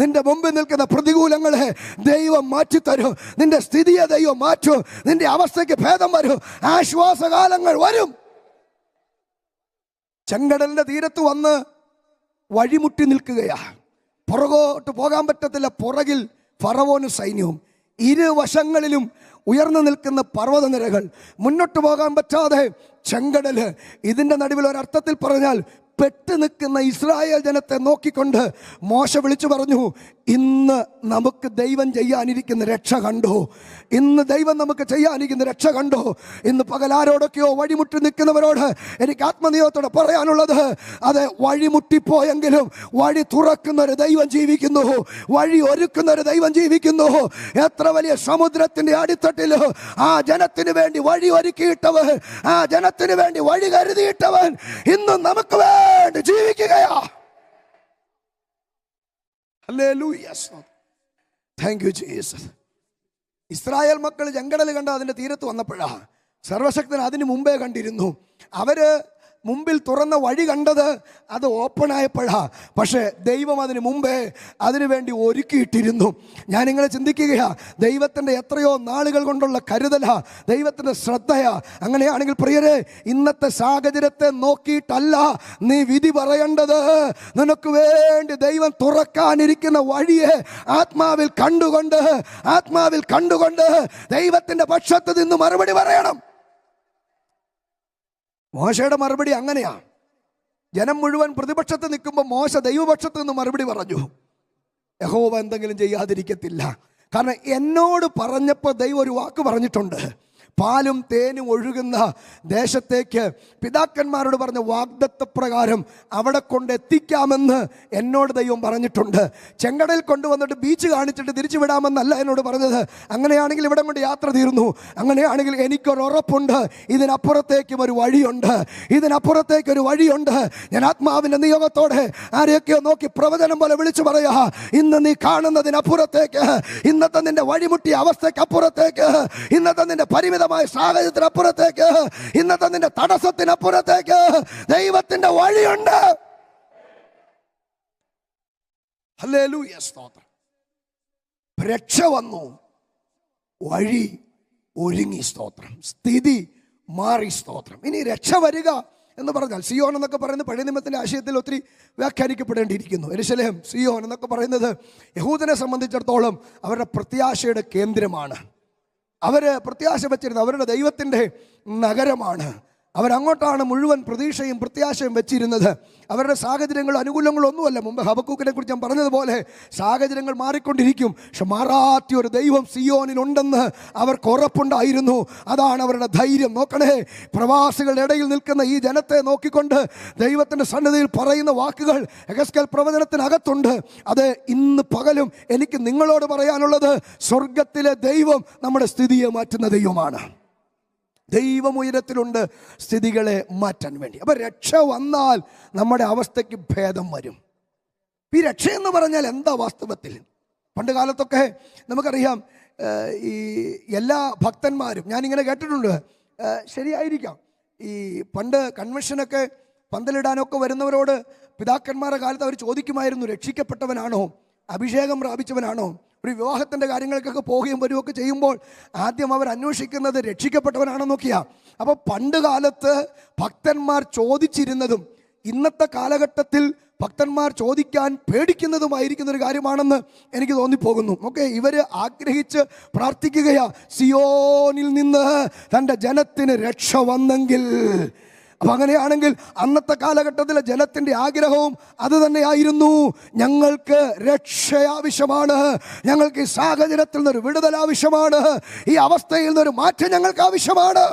നിന്റെ മുമ്പിൽ നിൽക്കുന്ന പ്രതികൂലങ്ങളെ ദൈവം മാറ്റിത്തരും. നിന്റെ സ്ഥിതിയെ ദൈവം മാറ്റും. നിന്റെ അവസ്ഥയ്ക്ക് ഭേദം വരും. ആശ്വാസകാലങ്ങൾ വരും. ചെങ്കടലിൻ്റെ തീരത്ത് വന്ന് വഴിമുട്ടി നിൽക്കുകയാണ്. പുറകോട്ട് പോകാൻ പറ്റത്തില്ല. പുറകിൽ ഫറവോനും സൈന്യവും, ഇരുവശങ്ങളിലും ഉയർന്നു നിൽക്കുന്ന പർവ്വതനിരകൾ, മുന്നോട്ട് പോകാൻ പറ്റാതെ ചെങ്കടല്. ഇതിൻ്റെ നടുവിൽ ഒരർത്ഥത്തിൽ പറഞ്ഞാൽ പെട്ട് നിൽക്കുന്ന ഇസ്രായേൽ ജനത്തെ നോക്കിക്കൊണ്ട് മോശ വിളിച്ചു പറഞ്ഞു, ഇന്ന് നമുക്ക് ദൈവം ചെയ്യാനിരിക്കുന്ന രക്ഷ കണ്ടോ? ഇന്ന് ദൈവം നമുക്ക് ചെയ്യാനിരിക്കുന്ന രക്ഷ കണ്ടോ? ഇന്ന് പകലാരോടൊക്കെയോ വഴിമുട്ടി നിൽക്കുന്നവരോട് എനിക്ക് ആത്മനിയോഗത്തോടെ പറയാനുള്ളത്, അതെ, വഴിമുട്ടിപ്പോയെങ്കിലും വഴി തുറക്കുന്നൊരു ദൈവം ജീവിക്കുന്നു, വഴി ഒരുക്കുന്നൊരു ദൈവം ജീവിക്കുന്നു. എത്ര വലിയ സമുദ്രത്തിൻ്റെ അടിത്തട്ടിൽ ആ ജനത്തിന് വേണ്ടി വഴി ഒരുക്കിയിട്ടവൻ, ആ ജനത്തിന് വേണ്ടി വഴി കരുതിയിട്ടവൻ ഇന്നും നമുക്ക് വേണ്ടി ജീവിക്കുകയാ. Hallelujah, thank you Jesus. Israel മക്കൾ ചെങ്കടൽ കണ്ട അതിൻ്റെ തീരത്ത് വന്നപ്പോഴാ സർവശക്തൻ അതിന് മുമ്പേ കണ്ടിരുന്നു. അവര് മുമ്പിൽ തുറന്ന വഴി കണ്ടത് അത് ഓപ്പണായപ്പോഴാ. പക്ഷേ ദൈവം അതിന് മുമ്പേ അതിനു വേണ്ടി ഒരുക്കിയിട്ടിരുന്നു. ഞാനിങ്ങനെ ചിന്തിക്കുകയാ, ദൈവത്തിൻ്റെ എത്രയോ നാളുകൾ കൊണ്ടുള്ള കരുതലാ, ദൈവത്തിൻ്റെ ശ്രദ്ധയാ. അങ്ങനെയാണെങ്കിൽ പ്രിയരെ, ഇന്നത്തെ സാഹചര്യത്തെ നോക്കിയിട്ടല്ല നീ വിധി പറയേണ്ടത്. നിനക്ക് വേണ്ടി ദൈവം തുറക്കാനിരിക്കുന്ന വഴിയെ ആത്മാവിൽ കണ്ടുകൊണ്ട് ദൈവത്തിൻ്റെ പക്ഷത്ത് നിന്ന് മറുപടി പറയണം. മോശയുടെ മറുപടി അങ്ങനെയാ. ജനം മുഴുവൻ പ്രതിപക്ഷത്ത് നിൽക്കുമ്പോൾ മോശ ദൈവപക്ഷത്ത് നിന്ന് മറുപടി പറഞ്ഞു, യഹോവ എന്തെങ്കിലും ചെയ്യാതിരിക്കത്തില്ല. കാരണം എന്നോട് പറഞ്ഞപ്പോൾ ദൈവം ഒരു വാക്ക് പറഞ്ഞിട്ടുണ്ട്, പാലും തേനും ഒഴുകുന്ന ദേശത്തേക്ക് പിതാക്കന്മാരോട് പറഞ്ഞ വാഗ്ദത്തപ്രകാരം അവിടെ കൊണ്ടെത്തിക്കാമെന്ന് എന്നോട് ദൈവം പറഞ്ഞിട്ടുണ്ട്. ചെങ്കടയിൽ കൊണ്ടുവന്നിട്ട് ബീച്ച് കാണിച്ചിട്ട് തിരിച്ചു വിടാമെന്നല്ല എന്നോട് പറഞ്ഞത്. അങ്ങനെയാണെങ്കിൽ ഇവിടെ കൊണ്ട് യാത്ര തീർന്നു. അങ്ങനെയാണെങ്കിൽ എനിക്കൊരു ഉറപ്പുണ്ട്, ഇതിനപ്പുറത്തേക്കും ഒരു വഴിയുണ്ട്, ഇതിനപ്പുറത്തേക്കൊരു വഴിയുണ്ട്. ഞാൻ ആത്മാവിൻ്റെ നിയോഗത്തോടെ ആരെയൊക്കെയോ നോക്കി പ്രവചനം പോലെ വിളിച്ചു പറയാ, ഇന്ന് നീ കാണുന്നതിനപ്പുറത്തേക്ക്, ഇന്നത്തെ നിന്റെ വഴിമുട്ടിയ അവസ്ഥയ്ക്ക് അപ്പുറത്തേക്ക്, ഇന്നത്തെ നിന്റെ പരിമിതമായ സാഹചര്യത്തിനപ്പുറത്തേക്ക്, ഇന്നത്തെ നിന്റെ തടസ്സത്തിനപ്പുറത്തേക്ക് ദൈവത്തിന്റെ വഴിയുണ്ട്. ഹല്ലേലൂയ, സ്തോത്രം. രക്ഷ വന്നു, വഴി ഒരുങ്ങി, സ്തോത്രം. സ്ഥിതി മാറി, സ്തോത്രം. ഇനി രക്ഷ വരിക എന്ന് പറഞ്ഞാൽ സിയോൻ എന്നൊക്കെ പറയുന്നത് പഴയ നിയമത്തിൻ്റെ ആശയത്തിൽ ഒത്തിരി വ്യാഖ്യാനിക്കപ്പെടേണ്ടിയിരിക്കുന്നു. യെരൂശലേം, സിയോൻ എന്നൊക്കെ പറയുന്നത് യഹൂദനെ സംബന്ധിച്ചിടത്തോളം അവരുടെ പ്രത്യാശയുടെ കേന്ദ്രമാണ്. അവർ പ്രത്യാശ വച്ചിരുന്നത് അവരുടെ ദൈവത്തിൻ്റെ നഗരമാണ്. അവരങ്ങോട്ടാണ് മുഴുവൻ പ്രതീക്ഷയും പ്രത്യാശയും വെച്ചിരുന്നത്. അവരുടെ സാഹചര്യങ്ങൾ അനുകൂലങ്ങളൊന്നുമല്ല. മുമ്പ് ഹബക്കൂക്കിനെ കുറിച്ച് ഞാൻ പറഞ്ഞതുപോലെ സാഹചര്യങ്ങൾ മാറിക്കൊണ്ടിരിക്കും. പക്ഷെ മാറാത്ത ഒരു ദൈവം സിയോനിലുണ്ടെന്ന് അവർക്ക് ഉറപ്പുണ്ടായിരുന്നു. അതാണ് അവരുടെ ധൈര്യം. നോക്കണേ, പ്രവാസികളുടെ ഇടയിൽ നിൽക്കുന്ന ഈ ജനത്തെ നോക്കിക്കൊണ്ട് ദൈവത്തിൻ്റെ സന്നിധിയിൽ പറയുന്ന വാക്കുകൾ യെഹെസ്കേൽ പ്രവചനത്തിനകത്തുണ്ട്. അത് ഇന്ന് പകലും എനിക്ക് നിങ്ങളോട് പറയാനുള്ളത്, സ്വർഗത്തിലെ ദൈവം നമ്മുടെ സ്ഥിതിയെ മാറ്റുന്ന ദൈവമാണ്. ദൈവം ഉയരത്തിലുണ്ട് സ്ഥിതികളെ മാറ്റാൻ വേണ്ടി. അപ്പം രക്ഷ വന്നാൽ നമ്മുടെ അവസ്ഥയ്ക്ക് ഭേദം വരും. ഈ രക്ഷയെന്ന് പറഞ്ഞാൽ എന്താ വാസ്തവത്തിൽ? പണ്ട് കാലത്തൊക്കെ നമുക്കറിയാം, ഈ എല്ലാ ഭക്തന്മാരും, ഞാനിങ്ങനെ കേട്ടിട്ടുണ്ട്, ശരിയായിരിക്കാം, ഈ പണ്ട് കൺവെൻഷനൊക്കെ പന്തലിടാനൊക്കെ വരുന്നവരോട് പിതാക്കന്മാരുടെ കാലത്ത് അവർ ചോദിക്കുമായിരുന്നു, രക്ഷിക്കപ്പെട്ടവനാണോ, അഭിഷേകം പ്രാപിച്ചവനാണോ? ഒരു വിവാഹത്തിൻ്റെ കാര്യങ്ങൾക്കൊക്കെ പോവുകയും വരികയൊക്കെ ചെയ്യുമ്പോൾ ആദ്യം അവർ അന്വേഷിക്കുന്നത് രക്ഷിക്കപ്പെട്ടവനാണെന്ന് നോക്കിയാ. അപ്പോൾ പണ്ട് കാലത്ത് ഭക്തന്മാർ ചോദിച്ചിരുന്നതും ഇന്നത്തെ കാലഘട്ടത്തിൽ ഭക്തന്മാർ ചോദിക്കാൻ പേടിക്കുന്നതുമായിരിക്കുന്ന ഒരു കാര്യമാണെന്ന് എനിക്ക് തോന്നിപ്പോകുന്നു. ഓക്കെ, ഇവർ ആഗ്രഹിച്ച് പ്രാർത്ഥിക്കുകയാ, സിയോനിൽ നിന്ന് തൻ്റെ ജനത്തിന് രക്ഷ വന്നെങ്കിൽ. അപ്പം അങ്ങനെയാണെങ്കിൽ അന്നത്തെ കാലഘട്ടത്തിലെ ജനത്തിൻ്റെ ആഗ്രഹവും അത് തന്നെയായിരുന്നു. ഞങ്ങൾക്ക് രക്ഷ ആവശ്യമാണ്, ഞങ്ങൾക്ക് ഈ സാഹചര്യത്തിൽ നിന്നൊരു വിടുതൽ ആവശ്യമാണ്, ഈ അവസ്ഥയിൽ നിന്നൊരു മാറ്റം ഞങ്ങൾക്ക് ആവശ്യമാണ്.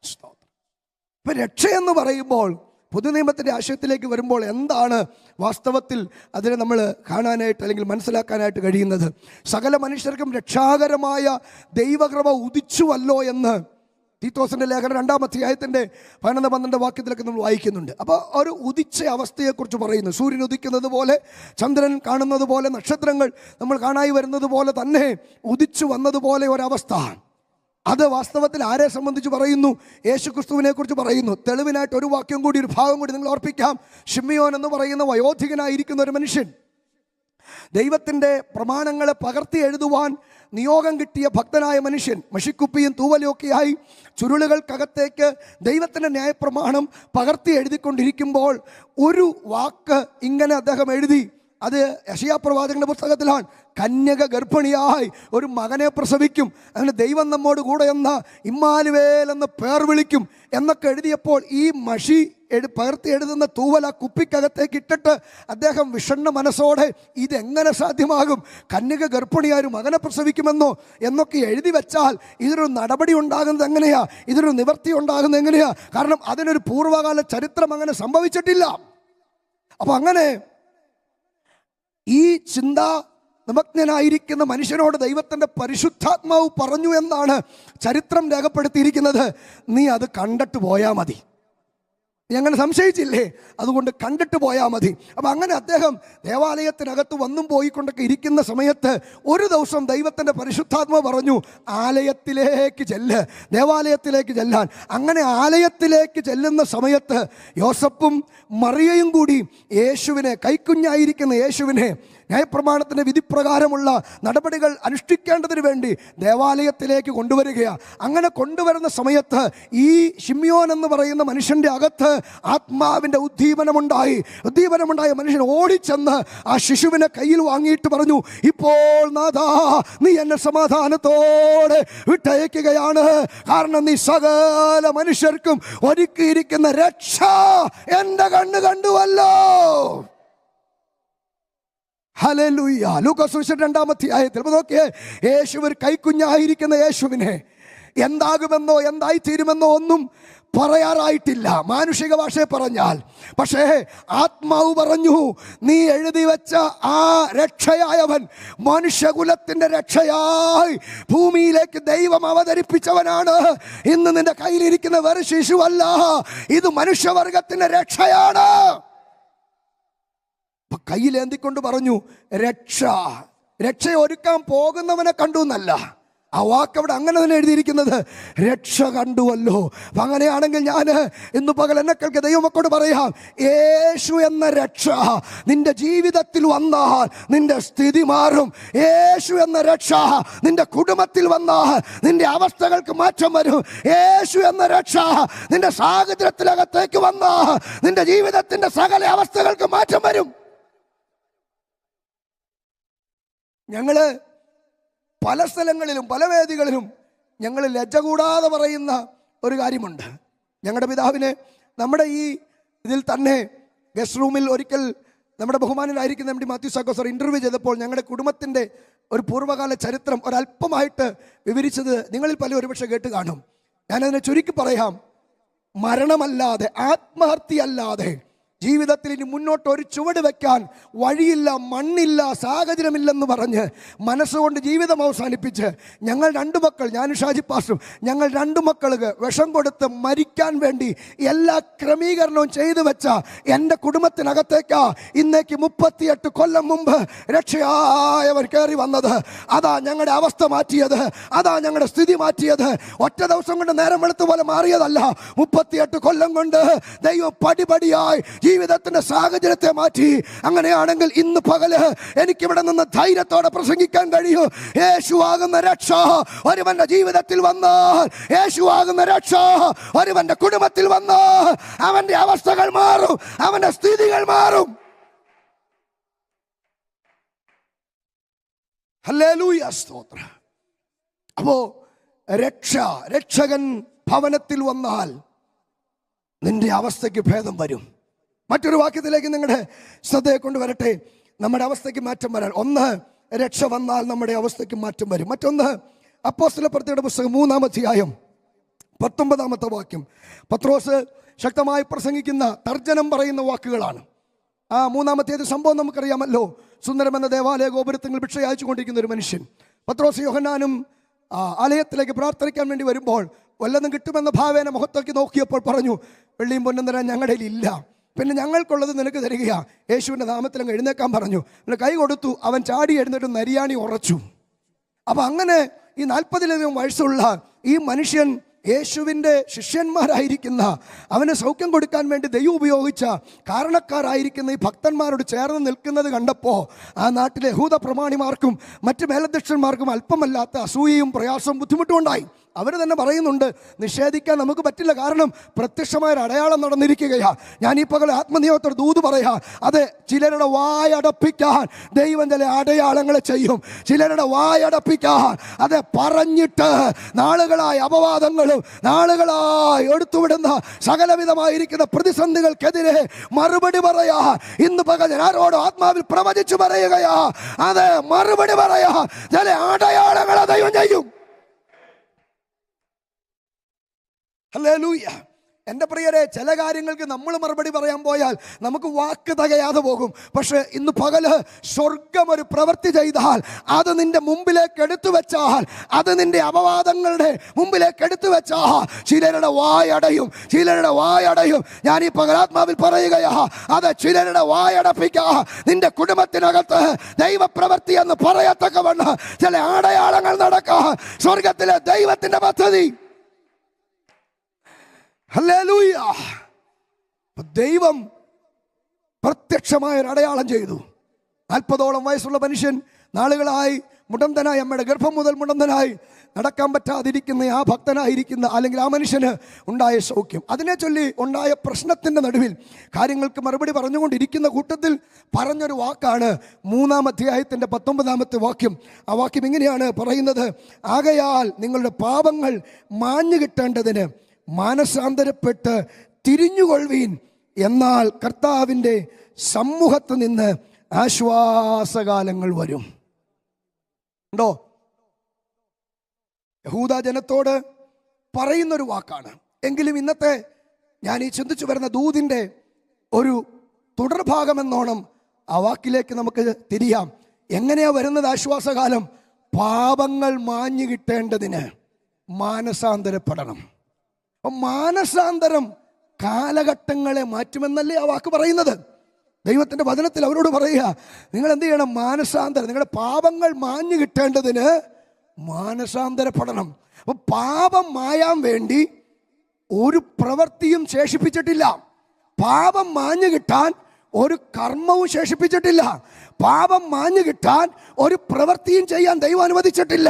ഇപ്പം രക്ഷയെന്ന് പറയുമ്പോൾ പുതിയ നിയമത്തിൻ്റെ ആശയത്തിലേക്ക് വരുമ്പോൾ എന്താണ് വാസ്തവത്തിൽ അതിനെ നമ്മൾ കാണാനായിട്ട് അല്ലെങ്കിൽ മനസ്സിലാക്കാനായിട്ട് കഴിയുന്നത്? സകല മനുഷ്യർക്കും രക്ഷാകരമായ ദൈവകൃപ ഉദിച്ചുവല്ലോ എന്ന് തീത്തോസിൻ്റെ ലേഖനം 2-ാം അധ്യായത്തിൻ്റെ 11-12 വാക്യത്തിലൊക്കെ നമ്മൾ വായിക്കുന്നുണ്ട്. അപ്പോൾ ഒരു ഉദിച്ച അവസ്ഥയെക്കുറിച്ച് പറയുന്നു. സൂര്യൻ ഉദിക്കുന്നത് പോലെ, ചന്ദ്രൻ കാണുന്നത് പോലെ, നക്ഷത്രങ്ങൾ നമ്മൾ കാണായി വരുന്നത് പോലെ തന്നെ ഉദിച്ചു വന്നതുപോലെ ഒരവസ്ഥ. അത് വാസ്തവത്തിൽ ആരെ സംബന്ധിച്ച് പറയുന്നു? യേശു ക്രിസ്തുവിനെ കുറിച്ച് പറയുന്നു. തെളിവിനായിട്ട് ഒരു വാക്യം കൂടി, ഒരു ഭാഗം കൂടി നിങ്ങൾ ഓർപ്പിക്കാം. ശിമ്യോൻ എന്ന് പറയുന്ന വയോധികനായിരിക്കുന്ന ഒരു മനുഷ്യൻ, ദൈവത്തിൻ്റെ പ്രമാണങ്ങളെ പകർത്തി എഴുതുവാൻ നിയോഗം കിട്ടിയ ഭക്തനായ മനുഷ്യൻ, മഷിക്കുപ്പിയും തൂവലുമൊക്കെയായി ചുരുളുകൾക്കകത്തേക്ക് ദൈവത്തിൻ്റെ ന്യായപ്രമാണം പകർത്തി എഴുതിക്കൊണ്ടിരിക്കുമ്പോൾ ഒരു വാക്ക് ഇങ്ങനെ അദ്ദേഹം എഴുതി. അത് യെശയ്യാ പ്രവാചകന്റെ പുസ്തകത്തിലാണ്. കന്യക ഗർഭിണിയായി ഒരു മകനെ പ്രസവിക്കും, അങ്ങനെ ദൈവം നമ്മോട് കൂടെ എന്ന ഇമ്മാനുവേൽ എന്ന് പേർ വിളിക്കും എന്നൊക്കെ എഴുതിയപ്പോൾ ഈ മഷി പകർത്തി എഴുതുന്ന തൂവൽ ആ കുപ്പിക്കകത്തേക്ക് ഇട്ടിട്ട് അദ്ദേഹം വിഷണ്ണ മനസ്സോടെ ഇതെങ്ങനെ സാധ്യമാകും, കന്യക ഗർഭിണിയായ ഒരു മകനെ പ്രസവിക്കുമെന്നോ എന്നൊക്കെ എഴുതി വെച്ചാൽ ഇതിനൊരു നടപടി ഉണ്ടാകുന്നത് എങ്ങനെയാ, ഇതിനൊരു നിവൃത്തി ഉണ്ടാകുന്നത് എങ്ങനെയാ? കാരണം അതിനൊരു പൂർവ്വകാല ചരിത്രം അങ്ങനെ സംഭവിച്ചിട്ടില്ല. അപ്പം അങ്ങനെ ഈ ചിന്ത നിമഗ്നനായിരിക്കുന്ന മനുഷ്യനോട് ദൈവത്തിൻ്റെ പരിശുദ്ധാത്മാവ് പറഞ്ഞു എന്നാണ് ചരിത്രം രേഖപ്പെടുത്തിയിരിക്കുന്നത്. നീ അത് കണ്ടിട്ട് പോയാൽ മതി. നീ അങ്ങനെ സംശയിച്ചില്ലേ? അതുകൊണ്ട് കണ്ടിട്ട് പോയാൽ മതി. അപ്പം അങ്ങനെ അദ്ദേഹം ദേവാലയത്തിനകത്ത് വന്നും പോയിക്കൊണ്ടൊക്കെ ഇരിക്കുന്ന സമയത്ത് ഒരു ദിവസം ദൈവത്തിൻ്റെ പരിശുദ്ധാത്മാവ് പറഞ്ഞു, ആലയത്തിലേക്ക് ചെല്ല്, ദേവാലയത്തിലേക്ക് ചെല്ലാൻ. അങ്ങനെ ആലയത്തിലേക്ക് ചെല്ലുന്ന സമയത്ത് യോസഫും മറിയയും കൂടി യേശുവിനെ, കൈക്കുഞ്ഞായിരിക്കുന്ന യേശുവിനെ ന്യായപ്രമാണത്തിൻ്റെ വിധിപ്രകാരമുള്ള നടപടികൾ അനുഷ്ഠിക്കേണ്ടതിന് വേണ്ടി ദേവാലയത്തിലേക്ക് കൊണ്ടുവരികയാണ്. അങ്ങനെ കൊണ്ടുവരുന്ന സമയത്ത് ഈ ശിമ്യോൻ എന്ന് പറയുന്ന മനുഷ്യൻ്റെ അകത്ത് ആത്മാവിൻ്റെ ഉദ്ദീപനമുണ്ടായ മനുഷ്യൻ ഓടിച്ചെന്ന് ആ ശിശുവിനെ കയ്യിൽ വാങ്ങിയിട്ട് പറഞ്ഞു, ഇപ്പോൾ നാഥാ നീ എന്നെ സമാധാനത്തോടെ വിട്ടയക്കുകയാണ്, കാരണം നീ സകല മനുഷ്യർക്കും ഒരുക്കിയിരിക്കുന്ന രക്ഷ എൻ്റെ കണ്ണ് കണ്ടുവല്ലോ. ഹല്ലേലൂയ. ലൂക്കോസ് സുവിശേഷം 2-ാം അധ്യായത്തിൽ നോക്കിയേ, യേശു ഒരു കൈക്കുഞ്ഞായിരിക്കുന്ന യേശുവിനെ എന്താകുമെന്നോ എന്തായിത്തീരുമെന്നോ ഒന്നും പറയാറായിട്ടില്ല, മാനുഷിക ഭാഷയെ പറഞ്ഞാൽ. പക്ഷേ ആത്മാവ് പറഞ്ഞു, നീ എഴുതി വെച്ച ആ രക്ഷയായവൻ മനുഷ്യകുലത്തിന്റെ രക്ഷയായി ഭൂമിയിലേക്ക് ദൈവം അവതരിപ്പിച്ചവനാണ്. ഇന്ന് നിന്റെ കയ്യിലിരിക്കുന്ന വെറും ശിശുവല്ല, ഇത് മനുഷ്യവർഗത്തിന്റെ രക്ഷയാണ്. കയ്യിലേന്തിക്കൊണ്ട് പറഞ്ഞു രക്ഷ ഒരുക്കാൻ പോകുന്നവനെ കണ്ടു എന്നല്ല, ആ വാക്ക് അവിടെ അങ്ങനെ തന്നെ എഴുതിയിരിക്കുന്നത്, രക്ഷ കണ്ടുവല്ലോ. അപ്പം അങ്ങനെയാണെങ്കിൽ ഞാൻ ഇന്ന് പകൽ എന്നെ കേൾക്കുക ദൈവമക്കളോട് പറയാം, യേശു എന്ന രക്ഷ നിന്റെ ജീവിതത്തിൽ വന്നാൽ നിന്റെ സ്ഥിതി മാറും. യേശു എന്ന രക്ഷ നിന്റെ കുടുംബത്തിൽ വന്നാൽ നിന്റെ അവസ്ഥകൾക്ക് മാറ്റം വരും. യേശു എന്ന രക്ഷ നിന്റെ സാഹചര്യത്തിനകത്തേക്ക് വന്നാൽ നിന്റെ ജീവിതത്തിന്റെ സകല അവസ്ഥകൾക്ക് മാറ്റം വരും. ഞങ്ങള് പല സ്ഥലങ്ങളിലും പല വേദികളിലും ഞങ്ങൾ ലജ്ജ കൂടാതെ പറയുന്ന ഒരു കാര്യമുണ്ട്. ഞങ്ങളുടെ പിതാവിന് നമ്മുടെ ഈ ഇതിൽ തന്നെ ഗസ്റ്റ് റൂമിൽ ഒരിക്കൽ നമ്മുടെ ബഹുമാനനായിരിക്കുന്ന M D Mathew Sacko sir interview ചെയ്തപ്പോൾ ഞങ്ങളുടെ കുടുംബത്തിൻ്റെ ഒരു പൂർവ്വകാല ചരിത്രം ഒരല്പമായിട്ട് വിവരിച്ചത് നിങ്ങളിൽ പലരും ഒരുപക്ഷെ കേട്ട് കാണും. ഞാനതിനെ ചുരുക്കി പറയാം. മരണമല്ലാതെ, ആത്മഹത്യയല്ലാതെ ജീവിതത്തിൽ ഇനി മുന്നോട്ട് ഒരു ചുവട് വെക്കാൻ വഴിയില്ല, മണ്ണില്ല, സാഹചര്യമില്ലെന്ന് പറഞ്ഞ് മനസ്സുകൊണ്ട് ജീവിതം അവസാനിപ്പിച്ച് ഞങ്ങൾ രണ്ടു മക്കൾ, ഞാനും ഷാജി പാസ്റ്ററും, ഞങ്ങൾ രണ്ടു മക്കൾക്ക് വിഷം കൊടുത്ത് മരിക്കാൻ വേണ്ടി എല്ലാ ക്രമീകരണവും ചെയ്തു വെച്ച എൻ്റെ കുടുംബത്തിനകത്തേക്കാ ഇന്നേക്ക് 38 കൊല്ലം മുമ്പ് രക്ഷയായവർ കയറി വന്നത്. അതാ ഞങ്ങളുടെ അവസ്ഥ മാറ്റിയത്, അതാ ഞങ്ങളുടെ സ്ഥിതി മാറ്റിയത്. ഒറ്റ ദിവസം കൊണ്ട് നേരം വെളുത്ത പോലെ മാറിയതല്ല, 38 കൊല്ലം കൊണ്ട് ദൈവം പടിപടിയായി ജീവിതത്തിന്റെ സാഹചര്യത്തെ മാറ്റി. അങ്ങനെയാണെങ്കിൽ ഇന്ന് പകല് എനിക്കിവിടെ നിന്ന് ധൈര്യത്തോടെ പ്രസംഗിക്കാൻ കഴിയും, യേശുവാകുന്ന രക്ഷ ഒരുവന്റെ ജീവിതത്തിൽ വന്നാൽ, യേശുവാകുന്ന രക്ഷ ഒരുവന്റെ കുടുംബത്തിൽ വന്നാൽ അവന്റെ അവസ്ഥകൾ മാറും, അവന്റെ സ്ഥിതികൾ മാറും. ഹല്ലേലൂയ, സ്തോത്രം. അപ്പോ രക്ഷകൻ ഭവനത്തിൽ വന്നാൽ നിന്റെ അവസ്ഥയ്ക്ക് ഭേദം വരും. മറ്റൊരു വാക്യത്തിലേക്ക് നിങ്ങളുടെ ശ്രദ്ധയെ കൊണ്ടുവരട്ടെ. നമ്മുടെ അവസ്ഥയ്ക്ക് മാറ്റം വരാൻ, ഒന്ന്, രക്ഷ വന്നാൽ നമ്മുടെ അവസ്ഥയ്ക്ക് മാറ്റം വരും. മറ്റൊന്ന്, അപ്പോസ്തലപ്രവൃത്തിയുടെ പുസ്തകം 3-ാം അധ്യായം 19-ാമത്തെ വാക്യം. പത്രോസ് ശക്തമായി പ്രസംഗിക്കുന്ന തർജ്ജനം പറയുന്ന വാക്കുകളാണ്. ആ 3-ാമത്തേത് സംഭവം നമുക്കറിയാമല്ലോ. സുന്ദരമെന്ന ദേവാലയ ഗോപുരത്തിൽ ഭിക്ഷ അയച്ചു കൊണ്ടിരിക്കുന്ന ഒരു മനുഷ്യൻ. പത്രോസ് യോഹന്നാനും ആലയത്തിലേക്ക് പ്രാർത്ഥിക്കാൻ വേണ്ടി വരുമ്പോൾ വല്ലതും കിട്ടുമെന്ന ഭാവേന മുഖത്തേക്ക് നോക്കിയപ്പോൾ പറഞ്ഞു, വെള്ളിയും പൊന്നും തരാൻ ഞങ്ങളുടെ ഇല്ല, പിന്നെ ഞങ്ങൾക്കുള്ളത് നിനക്ക് തരികയാ. യേശുവിൻ്റെ നാമത്തിൽ അങ്ങ് എഴുന്നേക്കാൻ പറഞ്ഞു. പിന്നെ കൈ കൊടുത്തു. അവൻ ചാടി എഴുന്നേറ്റ് നരിയാണി ഉറച്ചു. അപ്പം അങ്ങനെ ഈ 40-ലധികം വയസ്സുള്ള ഈ മനുഷ്യൻ യേശുവിൻ്റെ ശിഷ്യന്മാരായിരിക്കുന്ന, അവന് സൗഖ്യം കൊടുക്കാൻ വേണ്ടി ദൈവം ഉപയോഗിച്ച കാരണക്കാരായിരിക്കുന്ന ഈ ഭക്തന്മാരോട് ചേർന്ന് നിൽക്കുന്നത് കണ്ടപ്പോൾ ആ നാട്ടിലെ യഹൂദ പ്രമാണിമാർക്കും മറ്റ് മേലധ്യക്ഷന്മാർക്കും അല്പമല്ലാത്ത അസൂയയും പ്രയാസവും ബുദ്ധിമുട്ടും ഉണ്ടായി. അവർ തന്നെ പറയുന്നുണ്ട്, നിഷേധിക്കാൻ നമുക്ക് പറ്റില്ല, കാരണം പ്രത്യക്ഷമായ ഒരു അടയാളം നടന്നിരിക്കുകയാണ്. ഞാൻ ഈ പകൽ ആത്മനിയോഗത്തോട് ദൂത് പറയാ, അത് ചിലരുടെ വായടപ്പിക്കാൻ ദൈവം ചില അടയാളങ്ങളെ ചെയ്യും. ചിലരുടെ വായടപ്പിക്കാൻ, അത് പറഞ്ഞിട്ട് നാളുകളായി അപവാദങ്ങളും നാളുകളായി എടുത്തുവിടുന്ന സകലവിധമായിരിക്കുന്ന പ്രതിസന്ധികൾക്കെതിരെ മറുപടി പറയാ. ഇന്ന് പകൽ ആരോടും ആത്മാവിൽ പ്രവചിച്ചു പറയുകയാ, അത് മറുപടി പറയാ, ചില അടയാളങ്ങളെ ദൈവം ചെയ്യും. ഹല്ലേലൂയ. എൻ്റെ പ്രിയരെ, ചില കാര്യങ്ങൾക്ക് നമ്മൾ മറുപടി പറയാൻ പോയാൽ നമുക്ക് വാക്ക് തികയാതെ പോകും. പക്ഷെ ഇന്ന് പകല് സ്വർഗം ഒരു പ്രവൃത്തി ചെയ്താൽ, അത് നിന്റെ മുമ്പിലേക്ക് എടുത്തു വെച്ചാൽ, അത് നിന്റെ അപവാദങ്ങളുടെ മുമ്പിലേക്ക് എടുത്തു വെച്ചാൽ ചിലരുടെ വായടയും, ചിലരുടെ വായടയും. ഞാൻ ഈ പകലാത്മാവിൽ പറയുകയാ, അത് ചിലരുടെ വായടപ്പിക്കാ. നിന്റെ കുടുംബത്തിനകത്ത് ദൈവപ്രവൃത്തി എന്ന് പറയത്തക്കവണ്ണം ചില അടയാളങ്ങൾ നടക്കാം. സ്വർഗത്തിലെ ദൈവത്തിന്റെ പദ്ധതി. ഹല്ലേലൂയ. ദൈവം പ്രത്യക്ഷമായ ഒരു അടയാളം ചെയ്തു. 40ഓളം വയസ്സുള്ള മനുഷ്യൻ നാളുകളായി മുടന്തനായി, അമ്മയുടെ ഗർഭം മുതൽ മുടന്തനായി നടക്കാൻ പറ്റാതിരിക്കുന്ന ആ ഭക്തനായിരിക്കുന്ന, അല്ലെങ്കിൽ ആ മനുഷ്യന് ഉണ്ടായ സൗഖ്യം, അതിനെ ചൊല്ലി ഉണ്ടായ പ്രശ്നത്തിൻ്റെ നടുവിൽ കാര്യങ്ങൾക്ക് മറുപടി പറഞ്ഞുകൊണ്ടിരിക്കുന്ന കൂട്ടത്തിൽ പറഞ്ഞൊരു വാക്കാണ് 3-ാം അധ്യായത്തിൻ്റെ 19-ാമത്തെ വാക്യം. ആ വാക്യം ഇങ്ങനെയാണ് പറയുന്നത്, ആകയാൽ നിങ്ങളുടെ പാപങ്ങൾ മാഞ്ഞു കിട്ടേണ്ടതിന് മാനസാന്തരപ്പെട്ട് തിരിഞ്ഞുകൊള്ളുവീൻ, എന്നാൽ കർത്താവിൻ്റെ സമ്മുഖത്ത് നിന്ന് ആശ്വാസകാലങ്ങൾ വരും. ഉണ്ടോ? യഹൂദ ജനത്തോട് പറയുന്നൊരു വാക്കാണ്. എങ്കിലും ഇന്നത്തെ ഞാൻ ഈ ചിന്തിച്ചു വരുന്ന ദൂതിൻ്റെ ഒരു തുടർഭാഗമെന്നോണം ആ വാക്കിലേക്ക് നമുക്ക് തിരിയാം. എങ്ങനെയാ വരുന്നത് ആശ്വാസകാലം? പാപങ്ങൾ മാഞ്ഞു കിട്ടേണ്ടതിന് മാനസാന്തരപ്പെടണം. മാനസാന്തരം കാലഘട്ടങ്ങളെ മാറ്റുമെന്നല്ലേ ആ വാക്ക് പറയുന്നത്. ദൈവത്തിൻ്റെ വചനത്തിൽ അവരോട് പറയുക, നിങ്ങൾ എന്ത് ചെയ്യണം? മാനസാന്തരം, നിങ്ങളുടെ പാപങ്ങൾ മാഞ്ഞു കിട്ടേണ്ടതിന് മാനസാന്തരപ്പെടണം. അപ്പൊ പാപം മായാൻ വേണ്ടി ഒരു പ്രവൃത്തിയും ശേഷിപ്പിച്ചിട്ടില്ല. പാപം മാഞ്ഞു കിട്ടാൻ ഒരു കർമ്മവും ശേഷിപ്പിച്ചിട്ടില്ല. പാപം മാഞ്ഞു കിട്ടാൻ ഒരു പ്രവൃത്തിയും ചെയ്യാൻ ദൈവം അനുവദിച്ചിട്ടില്ല.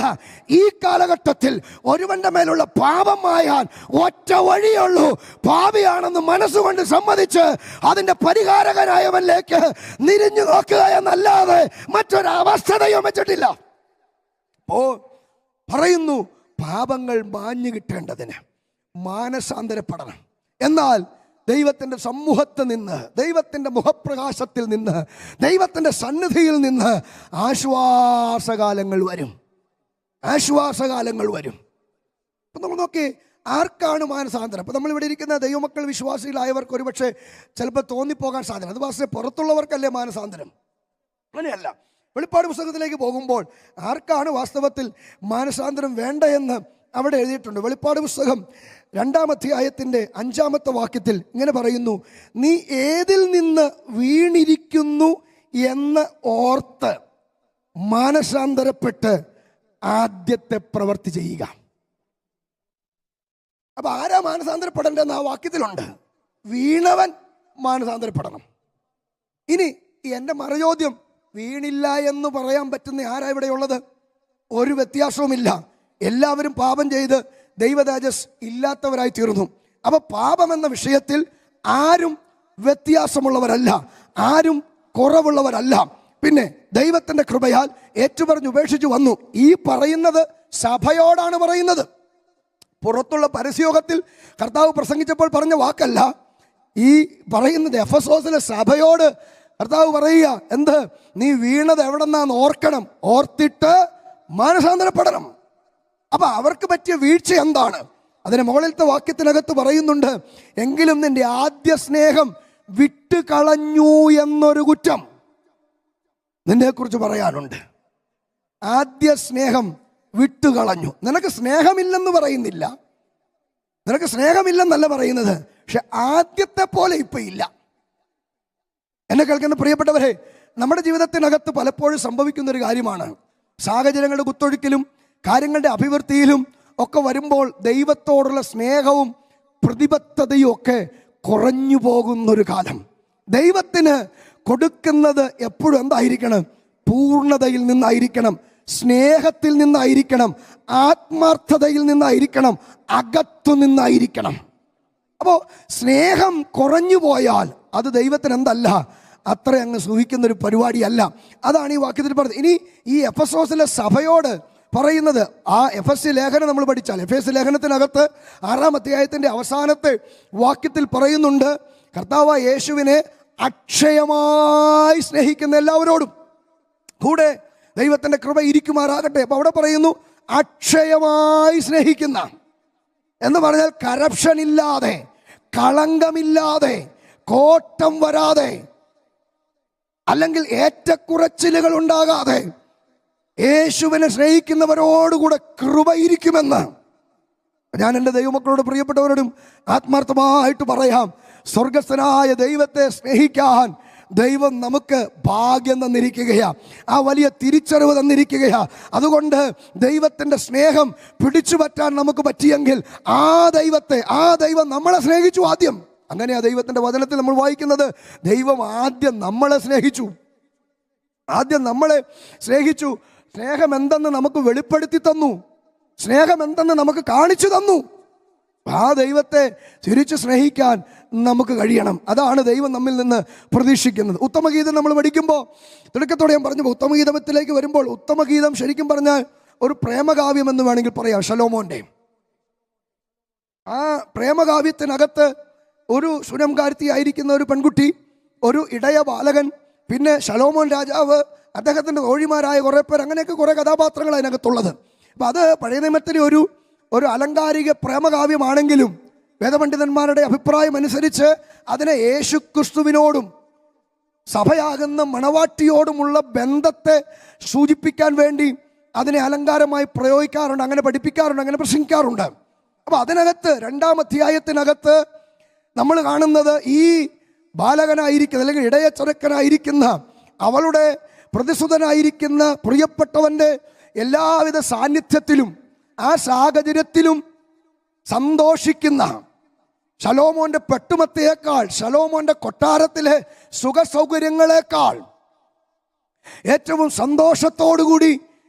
ഈ കാലഘട്ടത്തിൽ ഒരുവന്റെ മേലുള്ള പാപം മായാൻ ഒറ്റ വഴിയുള്ളൂ. പാപിയാണെന്ന് മനസ്സുകൊണ്ട് സമ്മതിച്ച് അതിന്റെ പരിഹാരകനായവനിലേക്ക് നിരിഞ്ഞു നോക്കുക എന്നല്ലാതെ മറ്റൊരവസ്ഥ ദൈവം വെച്ചിട്ടില്ല. ഓ പറയുന്നു, പാപങ്ങൾ മാഞ്ഞു കിട്ടേണ്ടതിന് മാനസാന്തരപ്പെടണം. എന്നാൽ ദൈവത്തിൻ്റെ സമൂഹത്തിൽ നിന്ന്, ദൈവത്തിൻ്റെ മുഖപ്രകാശത്തിൽ നിന്ന്, ദൈവത്തിൻ്റെ സന്നിധിയിൽ നിന്ന് ആശ്വാസകാലങ്ങൾ വരും. ആശ്വാസകാലങ്ങൾ വരും. അപ്പം നമ്മൾ നോക്കി, ആർക്കാണ് മാനസാന്തരം? അപ്പം നമ്മളിവിടെ ഇരിക്കുന്ന ദൈവമക്കൾ വിശ്വാസികളായവർക്ക് ഒരുപക്ഷെ ചിലപ്പോൾ തോന്നിപ്പോകാൻ സാധ്യത, അത് പക്ഷേ പുറത്തുള്ളവർക്കല്ലേ മാനസാന്തരം? അങ്ങനെയല്ല. വെളിപ്പാട് പുസ്തകത്തിലേക്ക് പോകുമ്പോൾ ആർക്കാണ് വാസ്തവത്തിൽ മാനസാന്തരം വേണ്ടയെന്ന് അവിടെ എഴുതിയിട്ടുണ്ട്. വെളിപ്പാട് പുസ്തകം 2-ാം അധ്യായത്തിൻ്റെ 5-ാമത്തെ വാക്യത്തിൽ ഇങ്ങനെ പറയുന്നു, നീ ഏതിൽ നിന്ന് വീണിരിക്കുന്നു എന്ന് ഓർത്ത് മാനസാന്തരപ്പെട്ട് ആദ്യത്തെ പ്രവൃത്തി ചെയ്യുക. അപ്പൊ ആരാ മാനസാന്തരപ്പെടേണ്ടെന്ന് ആ വാക്യത്തിലുണ്ട്. വീണവൻ മാനസാന്തരപ്പെടണം. ഇനി എൻ്റെ മറുചോദ്യം, വീണില്ല എന്ന് പറയാൻ പറ്റുന്ന ആരാ ഇവിടെയുള്ളത്? ഒരു വ്യത്യാസവുമില്ല. എല്ലാവരും പാപം ചെയ്ത് ദൈവതേജസ് ഇല്ലാത്തവരായി തീർന്നു. അപ്പൊ പാപം എന്ന വിഷയത്തിൽ ആരും വ്യത്യാസമുള്ളവരല്ല, ആരും കുറവുള്ളവരല്ല. പിന്നെ ദൈവത്തിന്റെ കൃപയാൽ ഏറ്റുപറഞ്ഞ് ഉപേക്ഷിച്ചു വന്നു. ഈ പറയുന്നത് സഭയോടാണ് പറയുന്നത്. പുറത്തുള്ള പരസ്യയോഗത്തിൽ കർത്താവ് പ്രസംഗിച്ചപ്പോൾ പറഞ്ഞ വാക്കല്ല ഈ പറയുന്നത്. എഫെസോസിലെ സഭയോട് കർത്താവ് പറയുക, എന്ത്? നീ വീണത് എവിടെന്നാന്ന് ഓർക്കണം, ഓർത്തിട്ട് മാനസാന്തരപ്പെടണം. അപ്പൊ അവർക്ക് പറ്റിയ വീഴ്ച എന്താണ്? അതിന് മുകളിലത്തെ വാക്യത്തിനകത്ത് പറയുന്നുണ്ട്, എങ്കിലും നിന്റെ ആദ്യ സ്നേഹം വിട്ടുകളഞ്ഞു എന്നൊരു കുറ്റം നിന്നെ കുറിച്ച് പറയാനുണ്ട്. ആദ്യ സ്നേഹം വിട്ടുകളഞ്ഞു. നിനക്ക് സ്നേഹമില്ലെന്ന് പറയുന്നില്ല, നിനക്ക് സ്നേഹമില്ലെന്നല്ല പറയുന്നത്, പക്ഷെ ആദ്യത്തെ പോലെ ഇപ്പൊ ഇല്ല. എന്നെ കേൾക്കുന്ന പ്രിയപ്പെട്ടവരെ, നമ്മുടെ ജീവിതത്തിനകത്ത് പലപ്പോഴും സംഭവിക്കുന്ന ഒരു കാര്യമാണ്, സാഹചര്യങ്ങളുടെ കുത്തൊഴുക്കിലും കാര്യങ്ങളുടെ അഭിവൃദ്ധിയിലും ഒക്കെ വരുമ്പോൾ ദൈവത്തോടുള്ള സ്നേഹവും പ്രതിബദ്ധതയും ഒക്കെ കുറഞ്ഞു പോകുന്നൊരു കാലം. ദൈവത്തിന് കൊടുക്കുന്നത് എപ്പോഴും എന്തായിരിക്കണം? പൂർണ്ണതയിൽ നിന്നായിരിക്കണം, സ്നേഹത്തിൽ നിന്നായിരിക്കണം, ആത്മാർത്ഥതയിൽ നിന്നായിരിക്കണം, അകത്തു നിന്നായിരിക്കണം. അപ്പോൾ സ്നേഹം കുറഞ്ഞു പോയാൽ അത് ദൈവത്തിന് എന്തല്ല, അത്ര അങ്ങ് സൂഹിക്കുന്നൊരു പരിപാടിയല്ല. അതാണ് ഈ വാക്യത്തിൽ പറഞ്ഞത്. ഇനി ഈ എഫെസോസിലെ സഭയോട് പറയുന്നത്, ആ എഫെസ്യ ലേഖനം നമ്മൾ പഠിച്ചാൽ, എഫെസ്യ ലേഖനത്തിനകത്ത് 6-ാം അധ്യായത്തിൻ്റെ അവസാനത്തെ വാക്യത്തിൽ പറയുന്നുണ്ട്, കർത്താവ് യേശുവിനെ അക്ഷയമായി സ്നേഹിക്കുന്ന എല്ലാവരോടും കൂടെ ദൈവത്തിൻ്റെ കൃപ ഇരിക്കുമാറാകട്ടെ. അപ്പൊ അവിടെ പറയുന്നു അക്ഷയമായി സ്നേഹിക്കുന്ന എന്ന് പറഞ്ഞാൽ കറപ്ഷൻ ഇല്ലാതെ, കളങ്കമില്ലാതെ, കോട്ടം വരാതെ, അല്ലെങ്കിൽ ഏറ്റക്കുറച്ചിലുകൾ ഉണ്ടാകാതെ യേശുവിനെ സ്നേഹിക്കുന്നവരോടുകൂടെ കൃപയിരിക്കുമെന്ന് ഞാൻ എൻ്റെ ദൈവമക്കളോട്, പ്രിയപ്പെട്ടവരോടും ആത്മാർത്ഥമായിട്ട് പറയാം. സ്വർഗസ്ഥനായ ദൈവത്തെ സ്നേഹിക്കാൻ ദൈവം നമുക്ക് ഭാഗ്യം തന്നിരിക്കുകയാണ്, ആ വലിയ തിരിച്ചറിവ് തന്നിരിക്കുകയാണ്. അതുകൊണ്ട് ദൈവത്തിൻ്റെ സ്നേഹം പിടിച്ചു പറ്റാൻ നമുക്ക് പറ്റിയെങ്കിൽ ആ ദൈവം നമ്മളെ സ്നേഹിച്ചു ആദ്യം. അങ്ങനെയാ ദൈവത്തിൻ്റെ വചനത്തിൽ നമ്മൾ വായിക്കുന്നത്. ദൈവം ആദ്യം നമ്മളെ സ്നേഹിച്ചു, ആദ്യം നമ്മളെ സ്നേഹിച്ചു. സ്നേഹം എന്തെന്ന് നമുക്ക് വെളിപ്പെടുത്തി തന്നു, സ്നേഹം എന്തെന്ന് നമുക്ക് കാണിച്ചു തന്നു. ആ ദൈവത്തെ തിരിച്ച് സ്നേഹിക്കാൻ നമുക്ക് കഴിയണം. അതാണ് ദൈവം നമ്മിൽ നിന്ന് പ്രതീക്ഷിക്കുന്നത്. ഉത്തമഗീതം നമ്മൾ പഠിക്കുമ്പോൾ, തുടക്കത്തോടെ ഞാൻ പറഞ്ഞപ്പോൾ ഉത്തമഗീതത്തിലേക്ക് വരുമ്പോൾ, ഉത്തമഗീതം ശരിക്കും പറഞ്ഞാൽ ഒരു പ്രേമകാവ്യം എന്ന് വേണമെങ്കിൽ പറയാം. ശലോമോന്റെ ആ പ്രേമകാവ്യത്തിനകത്ത് ഒരു സുനംകാരത്തിയായിരിക്കുന്ന ഒരു പെൺകുട്ടി, ഒരു ഇടയ ബാലകൻ, പിന്നെ ശലോമോൻ രാജാവ്, അദ്ദേഹത്തിൻ്റെ തോഴിമാരായ കുറേ പേർ, അങ്ങനെയൊക്കെ കുറേ കഥാപാത്രങ്ങൾ അതിനകത്തുള്ളത്. അപ്പം അത് പഴയ നിയമത്തിലെ ഒരു ഒരു അലങ്കാരിക പ്രേമകാവ്യമാണെങ്കിലും വേദപണ്ഡിതന്മാരുടെ അഭിപ്രായം അനുസരിച്ച് അതിനെ യേശുക്രിസ്തുവിനോടും സഭയാകുന്ന മണവാട്ടിയോടുമുള്ള ബന്ധത്തെ സൂചിപ്പിക്കാൻ വേണ്ടി അതിനെ അലങ്കാരമായി പ്രയോഗിക്കാറുണ്ട്, അങ്ങനെ പഠിപ്പിക്കാറുണ്ട്, അങ്ങനെ പ്രസംഗിക്കാറുണ്ട്. അപ്പോൾ അതിനകത്ത് 2-ാം അധ്യായത്തിനകത്ത് നമ്മൾ കാണുന്നത് ഈ ബാലകനായിരിക്കുന്ന അല്ലെങ്കിൽ ഇടയച്ചെറുക്കനായിരിക്കുന്ന അവളുടെ പ്രതിസുതനായിരിക്കുന്ന പ്രിയപ്പെട്ടവൻ്റെ എല്ലാവിധ സാന്നിധ്യത്തിലും ആ സാഹചര്യത്തിലും സന്തോഷിക്കുന്ന ശലോമോന്റെ പെട്ടുമത്തേക്കാൾ, ശലോമോന്റെ കൊട്ടാരത്തിലെ സുഖസൗകര്യങ്ങളെക്കാൾ ഏറ്റവും സന്തോഷത്തോടുകൂടി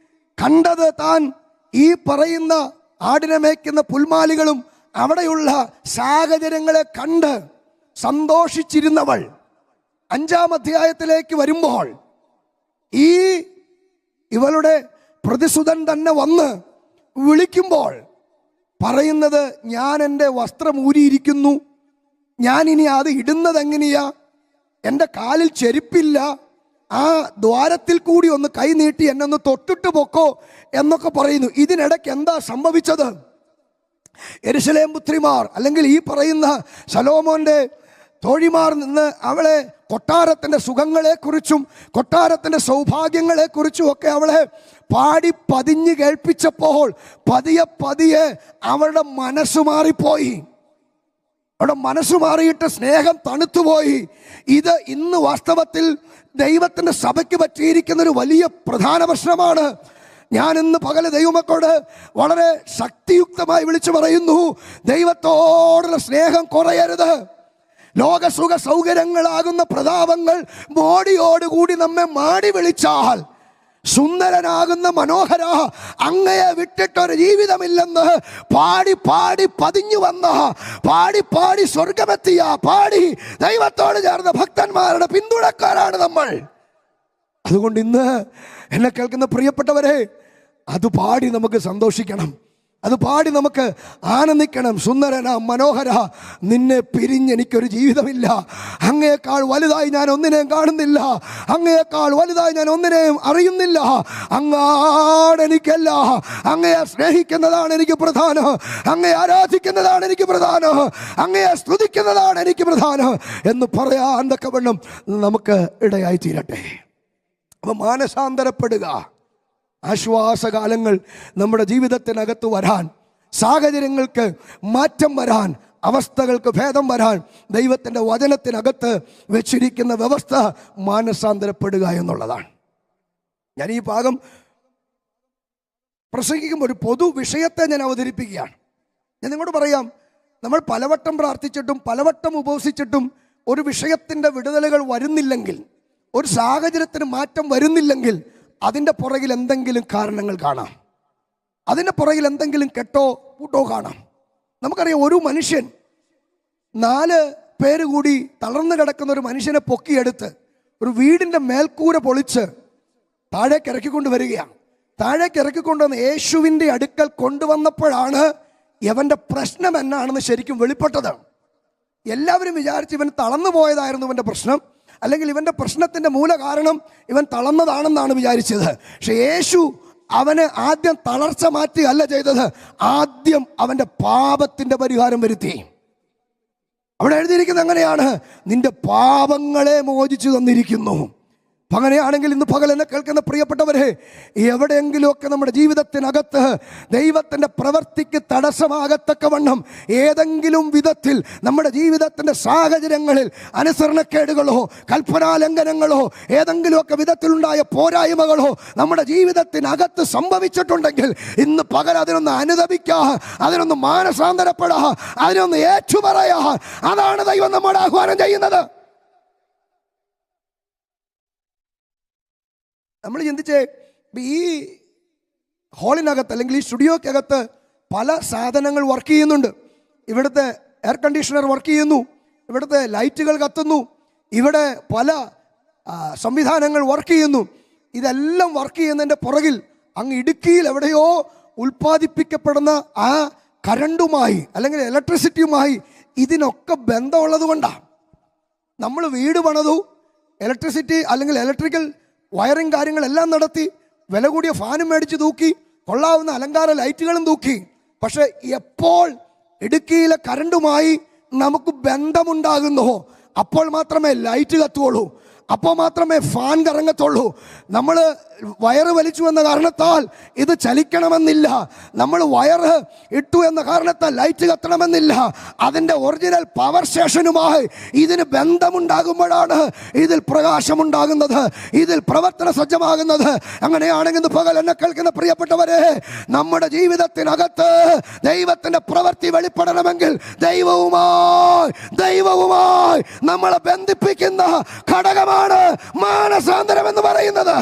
കണ്ടത് താൻ ഈ പറയുന്ന ആടിനെ മേയ്ക്കുന്ന പുൽമാലികളും അവിടെയുള്ള സാഹചര്യങ്ങളെ കണ്ട് സന്തോഷിച്ചിരുന്നവൾ 5-ാം അധ്യായത്തിലേക്ക് വരുമ്പോൾ ഇവളുടെ പ്രതിസുതൻ തന്നെ വന്ന് വിളിക്കുമ്പോൾ പറയുന്നത്, ഞാൻ എൻ്റെ വസ്ത്രം ഊരിയിരിക്കുന്നു, ഞാൻ ഇനി അത് ഇടുന്നത് എങ്ങനെയാ, എൻ്റെ കാലിൽ ചെരുപ്പില്ല, ആ ദ്വാരത്തിൽ കൂടി ഒന്ന് കൈ നീട്ടി എന്നെ ഒന്ന് തൊട്ടിട്ട് പൊക്കോ എന്നൊക്കെ പറയുന്നു. ഇതിനിടയ്ക്ക് എന്താ സംഭവിച്ചത്? യെരുശലേം പുത്രിമാർ അല്ലെങ്കിൽ ഈ പറയുന്ന ശലോമോന്റെ തോഴിമാർ നിന്ന് അവളെ കൊട്ടാരത്തിൻ്റെ സുഖങ്ങളെക്കുറിച്ചും കൊട്ടാരത്തിൻ്റെ സൗഭാഗ്യങ്ങളെക്കുറിച്ചും ഒക്കെ അവളെ പാടി പതിഞ്ഞ് കേൾപ്പിച്ചപ്പോൾ പതിയെ പതിയെ അവളുടെ മനസ്സ് മാറിപ്പോയി. അവിടെ മനസ്സ് മാറിയിട്ട് സ്നേഹം തണുത്തുപോയി. ഇത് ഇന്ന് വാസ്തവത്തിൽ ദൈവത്തിൻ്റെ സഭയ്ക്ക് പറ്റിയിരിക്കുന്നൊരു വലിയ പ്രധാന പ്രശ്നമാണ്. ഞാൻ ഇന്ന് പകല് ദൈവമക്കളോട് വളരെ ശക്തിയുക്തമായി വിളിച്ചു പറയുന്നു, ദൈവത്തോടുള്ള സ്നേഹം കുറയരുത്. ലോകസുഖ സൗകര്യങ്ങളാകുന്ന പ്രതാപങ്ങൾ മോടിയോടുകൂടി നമ്മെ മാടി വിളിച്ചാൽ, സുന്ദരനാകുന്ന മനോഹര അങ്ങയെ വിട്ടിട്ടൊരു ജീവിതമില്ലെന്ന് പാടി പാടി പതിഞ്ഞു വന്ന, പാടി പാടി സ്വർഗമെത്തിയ, പാടി ദൈവത്തോട് ചേർന്ന ഭക്തന്മാരുടെ പിന്തുണക്കാരാണ് നമ്മൾ. അതുകൊണ്ട് ഇന്ന് എന്നെ കേൾക്കുന്ന പ്രിയപ്പെട്ടവരെ, അത് പാടി നമുക്ക് സന്തോഷിക്കണം, അത് പാടി നമുക്ക് ആനന്ദിക്കണം. സുന്ദരന മനോഹര, നിന്നെ പിരിഞ്ഞെനിക്കൊരു ജീവിതമില്ല, അങ്ങയേക്കാൾ വലുതായി ഞാൻ ഒന്നിനെയും കാണുന്നില്ല, അങ്ങയേക്കാൾ വലുതായി ഞാൻ ഒന്നിനെയും അറിയുന്നില്ല, അങ്ങാടെനിക്കല്ല, അങ്ങയെ സ്നേഹിക്കുന്നതാണ് എനിക്ക് പ്രധാനം, അങ്ങയെ ആരാധിക്കുന്നതാണ് എനിക്ക് പ്രധാനം, അങ്ങയെ സ്തുതിക്കുന്നതാണ് എനിക്ക് പ്രധാനം എന്ന് പറയാൻ തക്കവണ്ണം നമുക്ക് ഇടയായി തീരട്ടെ. അപ്പം മാനസാന്തരപ്പെടുക, ആശ്വാസകാലങ്ങൾ നമ്മുടെ ജീവിതത്തിനകത്ത് വരാൻ, സാഹചര്യങ്ങൾക്ക് മാറ്റം വരാൻ, അവസ്ഥകൾക്ക് ഭേദം വരാൻ ദൈവത്തിൻ്റെ വചനത്തിനകത്ത് വെച്ചിരിക്കുന്ന വ്യവസ്ഥ മാനസാന്തരപ്പെടുക എന്നുള്ളതാണ്. ഞാൻ ഈ ഭാഗം പ്രസംഗിക്കുമ്പോൾ ഒരു പൊതു വിഷയത്തെ ഞാൻ അവതരിപ്പിക്കുകയാണ്. ഞാൻ നിങ്ങളോട് പറയാം, നമ്മൾ പലവട്ടം പ്രാർത്ഥിച്ചിട്ടും പലവട്ടം ഉപവസിച്ചിട്ടും ഒരു വിഷയത്തിൻ്റെ വിടുതലുകൾ വരുന്നില്ലെങ്കിൽ, ഒരു സാഹചര്യത്തിന് മാറ്റം വരുന്നില്ലെങ്കിൽ അതിൻ്റെ പുറകിൽ എന്തെങ്കിലും കാരണങ്ങൾ കാണാം, അതിൻ്റെ പുറകിൽ എന്തെങ്കിലും കെട്ടോ കൂട്ടോ കാണാം. നമുക്കറിയാം, ഒരു മനുഷ്യൻ 4 പേര് കൂടി തളർന്നു കിടക്കുന്ന ഒരു മനുഷ്യനെ പൊക്കിയെടുത്ത് ഒരു വീടിൻ്റെ മേൽക്കൂര പൊളിച്ച് താഴേക്ക് ഇറക്കിക്കൊണ്ട് വരികയാണ്. താഴേക്ക് ഇറക്കിക്കൊണ്ടുവന്ന് യേശുവിൻ്റെ അടുക്കൽ കൊണ്ടുവന്നപ്പോഴാണ് ഇവൻ്റെ പ്രശ്നം എന്നാണെന്ന് ശരിക്കും വെളിപ്പെട്ടത്. എല്ലാവരും വിചാരിച്ച് ഇവൻ തളർന്നു പോയതായിരുന്നു ഇവൻ്റെ പ്രശ്നം, അല്ലെങ്കിൽ ഇവൻ്റെ പ്രശ്നത്തിൻ്റെ മൂല കാരണം ഇവൻ തളർന്നതാണെന്നാണ് വിചാരിച്ചത്. പക്ഷെ യേശു അവന് ആദ്യം തളർച്ച മാറ്റുകയല്ല ചെയ്തത്, ആദ്യം അവൻ്റെ പാപത്തിൻ്റെ പരിഹാരം വരുത്തി. അവിടെ എഴുതിയിരിക്കുന്നത് എങ്ങനെയാണ്? നിന്റെ പാപങ്ങളെ മോചിച്ചു തന്നിരിക്കുന്നു. അങ്ങനെയാണെങ്കിൽ ഇന്ന് പകൽ എന്നെ കേൾക്കുന്ന പ്രിയപ്പെട്ടവരെ, എവിടെയെങ്കിലുമൊക്കെ നമ്മുടെ ജീവിതത്തിനകത്ത് ദൈവത്തിൻ്റെ പ്രവൃത്തിക്ക് തടസ്സമാകത്തക്കവണ്ണം ഏതെങ്കിലും വിധത്തിൽ നമ്മുടെ ജീവിതത്തിൻ്റെ സാഹചര്യങ്ങളിൽ അനുസരണക്കേടുകളോ കൽപ്പനാലംഘനങ്ങളോ ഏതെങ്കിലുമൊക്കെ വിധത്തിലുണ്ടായ പോരായ്മകളോ നമ്മുടെ ജീവിതത്തിനകത്ത് സംഭവിച്ചിട്ടുണ്ടെങ്കിൽ ഇന്ന് പകൽ അതിനൊന്ന് അനുതപിക്കുക, അതിനൊന്ന് മാനസാന്തരപ്പെടുക, അതിനൊന്ന് ഏറ്റുപറയുക. അതാണ് ദൈവം നമ്മോട് ആഹ്വാനം ചെയ്യുന്നത്. നമ്മൾ ചിന്തിച്ചേ, ഈ ഹാളിനകത്ത് അല്ലെങ്കിൽ ഈ സ്റ്റുഡിയോക്കകത്ത് പല സാധനങ്ങൾ വർക്ക് ചെയ്യുന്നുണ്ട്. ഇവിടുത്തെ എയർ കണ്ടീഷണർ വർക്ക് ചെയ്യുന്നു, ഇവിടുത്തെ ലൈറ്റുകൾ കത്തുന്നു, ഇവിടെ പല സംവിധാനങ്ങൾ വർക്ക് ചെയ്യുന്നു. ഇതെല്ലാം വർക്ക് ചെയ്യുന്നതിൻ്റെ പുറകിൽ അങ്ങ് ഇടുക്കിയിൽ എവിടെയോ ഉൽപ്പാദിപ്പിക്കപ്പെടുന്ന ആ കറണ്ടുമായി അല്ലെങ്കിൽ ഇലക്ട്രിസിറ്റിയുമായി ഇതിനൊക്കെ ബന്ധമുള്ളത് കൊണ്ടാണ്. നമ്മൾ വീട് പണിതു, ഇലക്ട്രിസിറ്റി അല്ലെങ്കിൽ ഇലക്ട്രിക്കൽ വയറിങ് കാര്യങ്ങളെല്ലാം നടത്തി, വില കൂടിയ ഫാനും മേടിച്ച് തൂക്കി, കൊള്ളാവുന്ന അലങ്കാര ലൈറ്റുകളും തൂക്കി, പക്ഷെ എപ്പോൾ ഇടുക്കിയിലെ കറണ്ടുമായി നമുക്ക് ബന്ധമുണ്ടാകുന്നോ അപ്പോൾ മാത്രമേ ലൈറ്റ് കത്തുള്ളൂ, അപ്പോൾ മാത്രമേ ഫാൻ കറങ്ങത്തുള്ളൂ. നമ്മൾ വയറ് വലിച്ചു എന്ന കാരണത്താൽ ഇത് ചലിക്കണമെന്നില്ല. നമ്മൾ വയറ് ഇട്ടു എന്ന കാരണത്താൽ ലൈറ്റ് കത്തണമെന്നില്ല. അതിൻ്റെ ഒറിജിനൽ പവർ സ്റ്റേഷനുമായി ഇതിന് ബന്ധമുണ്ടാകുമ്പോഴാണ് ഇതിൽ പ്രകാശമുണ്ടാകുന്നത്, ഇതിൽ പ്രവർത്തന സജ്ജമാകുന്നത്. അങ്ങനെയാണെങ്കിൽ പകൽ എന്നെ കേൾക്കുന്ന പ്രിയപ്പെട്ടവരെ, നമ്മുടെ ജീവിതത്തിനകത്ത് ദൈവത്തിൻ്റെ പ്രവൃത്തി വെളിപ്പെടണമെങ്കിൽ ദൈവവുമായി നമ്മളെ ബന്ധിപ്പിക്കുന്ന ഘടകമാണ് മാനസാന്തരം എന്ന് പറയുന്നത്.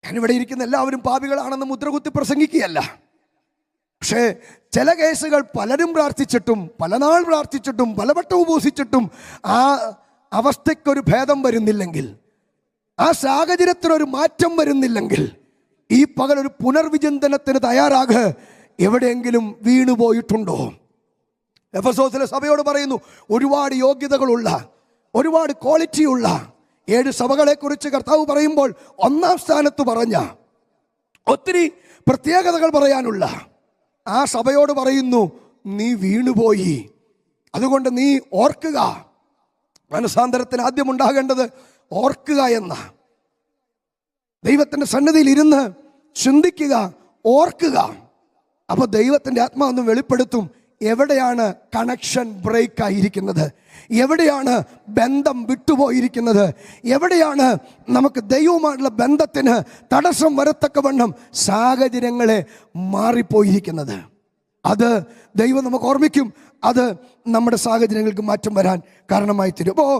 ഞാനിവിടെ ഇരിക്കുന്ന എല്ലാവരും പാപികളാണെന്ന് മുദ്രകുത്തി പ്രസംഗിക്കുകയല്ല. പക്ഷേ ചില കേസുകൾ പലരും പ്രാർത്ഥിച്ചിട്ടും പല നാൾ പ്രാർത്ഥിച്ചിട്ടും പലവട്ടം ഉപവസിച്ചിട്ടും ആ അവസ്ഥയ്ക്കൊരു ഭേദം വരുന്നില്ലെങ്കിൽ, ആ സാഹചര്യത്തിനൊരു മാറ്റം വരുന്നില്ലെങ്കിൽ, ഈ പകലൊരു പുനർവിചിന്തനത്തിന് തയ്യാറാകുക. എവിടെയെങ്കിലും വീണുപോയിട്ടുണ്ടോ? എഫെസോസിലെ സഭയോട് പറയുന്നു, ഒരുപാട് യോഗ്യതകളുള്ള, ഒരുപാട് ക്വാളിറ്റിയുള്ള 7 സഭകളെക്കുറിച്ച് കർത്താവ് പറയുമ്പോൾ 1-ാം സ്ഥാനത്ത് പറഞ്ഞ ഒത്തിരി പ്രത്യേകതകൾ പറയാനുള്ള ആ സഭയോട് പറയുന്നു, നീ വീണുപോയി, അതുകൊണ്ട് നീ ഓർക്കുക. മനസാന്തരത്തിന് ആദ്യം ഉണ്ടാകേണ്ടത് ഓർക്കുക എന്ന, ദൈവത്തിൻ്റെ സന്നിധിയിൽ ഇരുന്ന് ചിന്തിക്കുക, ഓർക്കുക. അപ്പോൾ ദൈവത്തിൻ്റെ ആത്മാവൊന്ന് വെളിപ്പെടുത്തും എവിടെയാണ് കണക്ഷൻ ബ്രേക്ക് ആയിരിക്കുന്നത്, എവിടെയാണ് ബന്ധം വിട്ടുപോയിരിക്കുന്നത്, എവിടെയാണ് നമുക്ക് ദൈവവുമായിട്ടുള്ള ബന്ധത്തിന് തടസ്സം വരത്തക്കവണ്ണം സാഹചര്യങ്ങളെ മാറിപ്പോയിരിക്കുന്നത്. അത് ദൈവം നമുക്ക് ഓർമ്മിക്കും. അത് നമ്മുടെ സാഹചര്യങ്ങൾക്ക് മാറ്റം വരാൻ കാരണമായി തീരും. അപ്പോൾ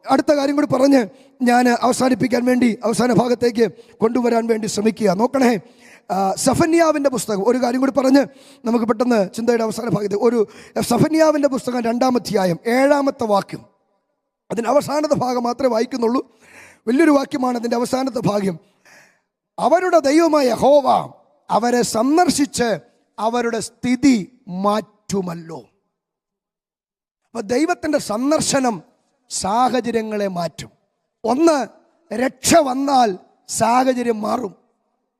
അടുത്ത കാര്യം കൂടി പറഞ്ഞ് ഞാൻ അവസാനിപ്പിക്കാൻ വേണ്ടി, അവസാന ഭാഗത്തേക്ക് കൊണ്ടുവരാൻ വേണ്ടി ശ്രമിക്കുക. നോക്കണേ, സഫന്യാവിൻ്റെ പുസ്തകം, ഒരു കാര്യം കൂടി പറഞ്ഞ് നമുക്ക് പെട്ടെന്ന് ചിന്തയുടെ അവസാന ഭാഗത്ത്, ഒരു സഫന്യാവിൻ്റെ പുസ്തകം 2-ാം അധ്യായം 7-ാമത്തെ വാക്യം, അതിൻ്റെ അവസാനത്തെ ഭാഗം മാത്രമേ വായിക്കുന്നുള്ളൂ. വലിയൊരു വാക്യമാണ് അതിൻ്റെ അവസാനത്തെ ഭാഗ്യം. അവരുടെ ദൈവമായ യഹോവ അവരെ സന്ദർശിച്ച് അവരുടെ സ്ഥിതി മാറ്റുമല്ലോ. അപ്പൊ ദൈവത്തിൻ്റെ സന്ദർശനം സാഹചര്യങ്ങളെ മാറ്റും. ഒന്ന്, രക്ഷ വന്നാൽ സാഹചര്യം മാറും,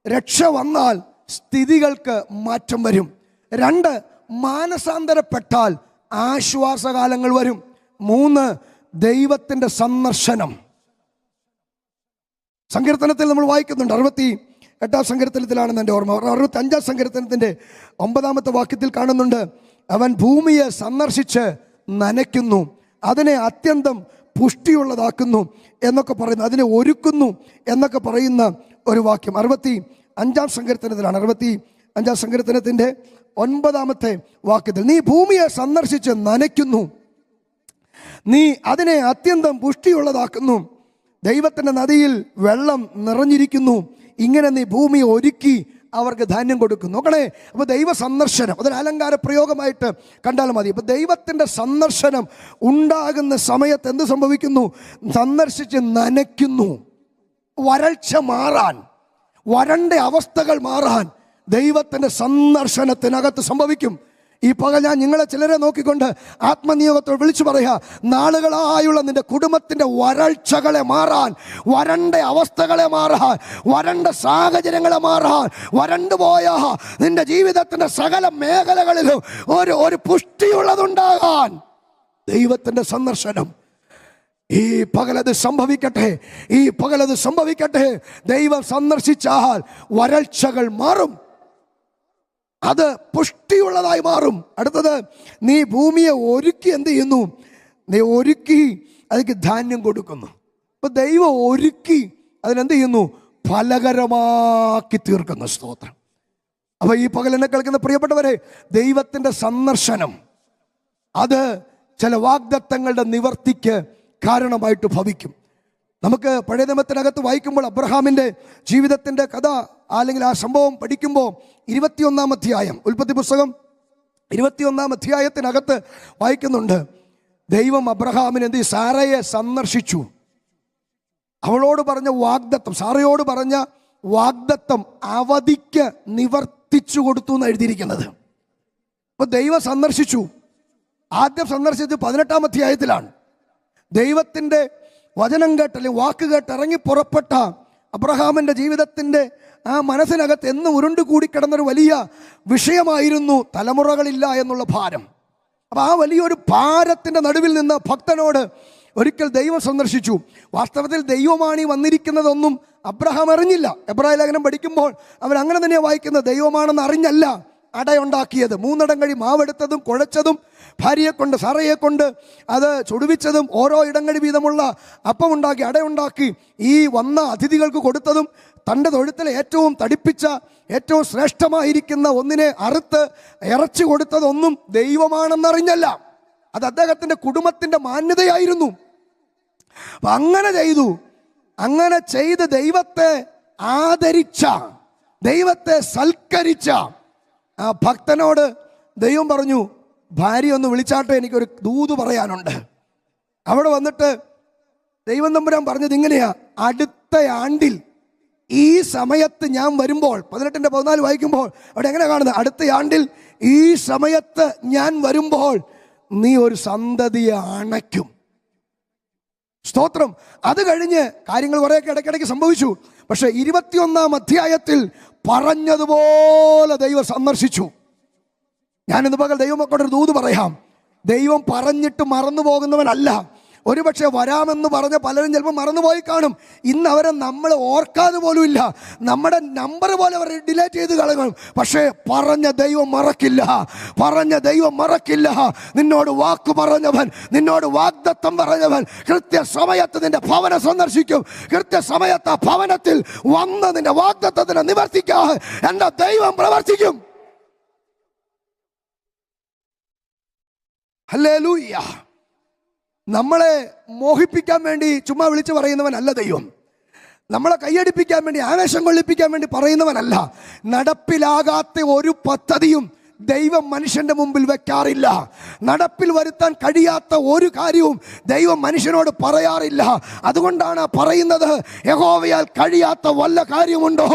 രക്ഷ വന്നാൽ സ്ഥിതികൾക്ക് മാറ്റം വരും. 2, മാനസാന്തരപ്പെട്ടാൽ ആശ്വാസകാലങ്ങൾ വരും. 3, ദൈവത്തിൻ്റെ സന്ദർശനം. സങ്കീർത്തനത്തിൽ നമ്മൾ വായിക്കുന്നുണ്ട്, 68-ാം സങ്കീർത്തനത്തിലാണെന്ന് എൻ്റെ ഓർമ്മ, 65-ാം സങ്കീർത്തനത്തിൻ്റെ 9-ാമത്തെ വാക്യത്തിൽ കാണുന്നുണ്ട്, അവൻ ഭൂമിയെ സന്ദർശിച്ച് നനയ്ക്കുന്നു, അതിനെ അത്യന്തം പുഷ്ടിയുള്ളതാക്കുന്നു എന്നൊക്കെ പറയുന്നു, അതിനെ ഒരുക്കുന്നു എന്നൊക്കെ പറയുന്ന ഒരു വാക്യം 65-ാം സങ്കീർത്തനത്തിലാണ്. 65-ാം സങ്കീർത്തനത്തിൻ്റെ 9-ാമത്തെ വാക്യത്തിൽ, നീ ഭൂമിയെ സന്ദർശിച്ച് നനയ്ക്കുന്നു, നീ അതിനെ അത്യന്തം പുഷ്ടിയുള്ളതാക്കുന്നു, ദൈവത്തിൻ്റെ നദിയിൽ വെള്ളം നിറഞ്ഞിരിക്കുന്നു, ഇങ്ങനെ നീ ഭൂമിയെ ഒരുക്കി അവർക്ക് ധാന്യം കൊടുക്കുന്നു. നോക്കണേ, അപ്പോൾ ദൈവ സന്ദർശനം അതൊരു അലങ്കാര പ്രയോഗമായിട്ട് കണ്ടാൽ മതി. അപ്പോൾ ദൈവത്തിൻ്റെ സന്ദർശനം ഉണ്ടാകുന്ന സമയത്ത് എന്ത് സംഭവിക്കുന്നു? സന്ദർശിച്ച് നനയ്ക്കുന്നു. വരൾച്ച മാറാൻ, വരണ്ട അവസ്ഥകൾ മാറാൻ ദൈവത്തിൻ്റെ സന്ദർശനത്തിനകത്ത് സംഭവിക്കും. ഈ പകൽ ഞാൻ നിങ്ങളെ ചിലരെ നോക്കിക്കൊണ്ട് ആത്മനിയോഗത്തോട് വിളിച്ചു പറയാ, നാളുകളായുള്ള നിന്റെ കുടുംബത്തിൻ്റെ വരൾച്ചകളെ മാറാൻ, വരണ്ട അവസ്ഥകളെ മാറാൻ, വരണ്ട സാഹചര്യങ്ങളെ മാറാൻ, വരണ്ടു പോയ നിന്റെ ജീവിതത്തിൻ്റെ സകല മേഖലകളിലും ഒരു പുഷ്ടിയുള്ളതുണ്ടാകാൻ ദൈവത്തിൻ്റെ സന്ദർശനം ഈ പകലത് സംഭവിക്കട്ടെ, ഈ പകലത് സംഭവിക്കട്ടെ. ദൈവം സന്ദർശിച്ചാൽ വരൾച്ചകൾ മാറും, അത് പുഷ്ടിയുള്ളതായി മാറും. അടുത്തത്, നീ ഭൂമിയെ ഒരുക്കി എന്ത് ചെയ്യുന്നു? നീ ഒരുക്കി അതിക്ക് ധാന്യം കൊടുക്കുന്നു. അപ്പൊ ദൈവം ഒരുക്കി അതിനെന്ത് ചെയ്യുന്നു? ഫലകരമാക്കി തീർക്കുന്നു. സ്തോത്രം. അപ്പൊ ഈ പകലെന്നെ കേൾക്കുന്ന പ്രിയപ്പെട്ടവരെ, ദൈവത്തിൻ്റെ സന്ദർശനം അത് ചില വാഗ്ദത്തങ്ങളുടെ നിവർത്തിക്ക് കാരണമായിട്ട് ഭവിക്കും. നമുക്ക് പഴയ നിയമത്തിനകത്ത് വായിക്കുമ്പോൾ അബ്രഹാമിൻ്റെ ജീവിതത്തിൻ്റെ കഥ അല്ലെങ്കിൽ ആ സംഭവം പഠിക്കുമ്പോൾ 21-ാം അധ്യായം, ഉൽപ്പത്തി പുസ്തകം 21-ാം അധ്യായത്തിനകത്ത് വായിക്കുന്നുണ്ട്, ദൈവം അബ്രഹാമിനെ എന്ത് ചെയ്തു? സാറയെ സന്ദർശിച്ചു. അവളോട് പറഞ്ഞ വാഗ്ദത്തം, സാറയോട് പറഞ്ഞ വാഗ്ദത്തം അവധിക്ക് നിവർത്തിച്ചു കൊടുത്തു എന്ന് എഴുതിയിരിക്കുന്നത്. അപ്പൊ ദൈവം സന്ദർശിച്ചു. ആദ്യം സന്ദർശിച്ചത് 18-ാം അധ്യായത്തിലാണ്. ദൈവത്തിൻ്റെ വചനം കേട്ട് അല്ലെങ്കിൽ വാക്ക് കേട്ട് ഇറങ്ങി പുറപ്പെട്ട അബ്രഹാമിൻ്റെ ജീവിതത്തിൻ്റെ ആ മനസ്സിനകത്ത് എന്നും ഉരുണ്ടുകൂടി കിടന്നൊരു വലിയ വിഷയമായിരുന്നു തലമുറകളില്ല എന്നുള്ള ഭാരം. അപ്പം ആ വലിയൊരു ഭാരത്തിൻ്റെ നടുവിൽ നിന്ന് ഭക്തനോട് ഒരിക്കൽ ദൈവം സന്ദർശിച്ചു. വാസ്തവത്തിൽ ദൈവമാണ് ഈ വന്നിരിക്കുന്നതൊന്നും അബ്രഹാം അറിഞ്ഞില്ല. എബ്രായ ലേഖനം പഠിക്കുമ്പോൾ അവരങ്ങനെ തന്നെയാണ് വായിക്കുന്നത്. ദൈവമാണെന്ന് അറിഞ്ഞല്ല അടയുണ്ടാക്കിയത്. 3 ഇടങ്ങഴി മാവെടുത്തതും കുഴച്ചതും ഭാര്യയെ കൊണ്ട് സാറയെ കൊണ്ട് അത് ചുടുവിച്ചതും ഓരോ ഇടങ്ങഴി വീതമുള്ള അപ്പമുണ്ടാക്കി അടയുണ്ടാക്കി ഈ വന്ന അതിഥികൾക്ക് കൊടുത്തതും തൻ്റെ തൊഴുത്തിലെ ഏറ്റവും തടിപ്പിച്ച ഏറ്റവും ശ്രേഷ്ഠമായിരിക്കുന്ന ഒന്നിനെ അറുത്ത് ഇറച്ചി കൊടുത്തതൊന്നും ദൈവമാണെന്നറിഞ്ഞല്ല. അത് അദ്ദേഹത്തിൻ്റെ കുടുംബത്തിൻ്റെ മാന്യതയായിരുന്നു. അപ്പം അങ്ങനെ ചെയ്ത് ദൈവത്തെ ആദരിച്ച, ദൈവത്തെ സൽക്കരിച്ച ആ ഭക്തനോട് ദൈവം പറഞ്ഞു, ഭാര്യ ഒന്ന് വിളിച്ചാട്ടെ, എനിക്കൊരു ദൂത് പറയാനുണ്ട്. അവിടെ വന്നിട്ട് ദൈവം തമ്പുരാൻ പറഞ്ഞത് ഇങ്ങനെയാ, അടുത്ത ആണ്ടിൽ ഈ സമയത്ത് ഞാൻ വരുമ്പോൾ, 18-14 വായിക്കുമ്പോൾ അവിടെ എങ്ങനെ കാണുന്നത്? അടുത്ത ആണ്ടിൽ ഈ സമയത്ത് ഞാൻ വരുമ്പോൾ നീ ഒരു സന്തതിയെ അണയ്ക്കും. സ്തോത്രം. അത് കഴിഞ്ഞ് കാര്യങ്ങൾ കുറേയൊക്കെ ഇടയ്ക്കിടയ്ക്ക് സംഭവിച്ചു. പക്ഷെ 21-ാം അധ്യായത്തിൽ പറഞ്ഞതുപോലെ ദൈവം സന്ദർശിച്ചു. ഞാനിന്ന് പകൽ ദൈവമക്കളോട് ദൂത് പറയാം. ദൈവം പറഞ്ഞിട്ട് മറന്നു പോകുന്നവനല്ല. ഒരുപക്ഷെ വരാമെന്ന് പറഞ്ഞ പലരും ചിലപ്പോൾ മറന്നുപോയി കാണും. ഇന്ന് അവരെ നമ്മൾ ഓർക്കാതെ പോലും ഇല്ല. നമ്മുടെ നമ്പർ പോലെ അവർ ഡിലേറ്റ് ചെയ്ത് കളയും. പക്ഷേ പറഞ്ഞ ദൈവം മറക്കില്ല, പറഞ്ഞ ദൈവം മറക്കില്ല. നിന്നോട് വാക്ക് പറഞ്ഞവൻ, നിന്നോട് വാഗ്ദത്തം പറഞ്ഞവൻ കൃത്യസമയത്ത് നിന്റെ ഭവനം സന്ദർശിക്കും. കൃത്യസമയത്ത് ആ ഭവനത്തിൽ വന്ന് നിന്റെ വാഗ്ദത്തത്തിനെ നിവർത്തിക്കാൻ എൻ്റെ ദൈവം പ്രവർത്തിക്കും. ഹല്ലേലൂയ. നമ്മളെ മോഹിപ്പിക്കാൻ വേണ്ടി ചുമ്മാ വിളിച്ചു പറയുന്നവനല്ല ദൈവം. നമ്മളെ കൈയടിപ്പിക്കാൻ വേണ്ടി, ആവേശം കൊള്ളിപ്പിക്കാൻ വേണ്ടി പറയുന്നവനല്ല. നടപ്പിലാകാത്ത ഒരു പദ്ധതിയും ദൈവം മനുഷ്യന്റെ മുമ്പിൽ വെക്കാറില്ല. നടപ്പിൽ വരുത്താൻ കഴിയാത്ത ഒരു കാര്യവും ദൈവം മനുഷ്യനോട് പറയാറില്ല. അതുകൊണ്ടാണ് പറയുന്നത്, യഹോവയാൽ കഴിയാത്ത വല്ല കാര്യമുണ്ടോ?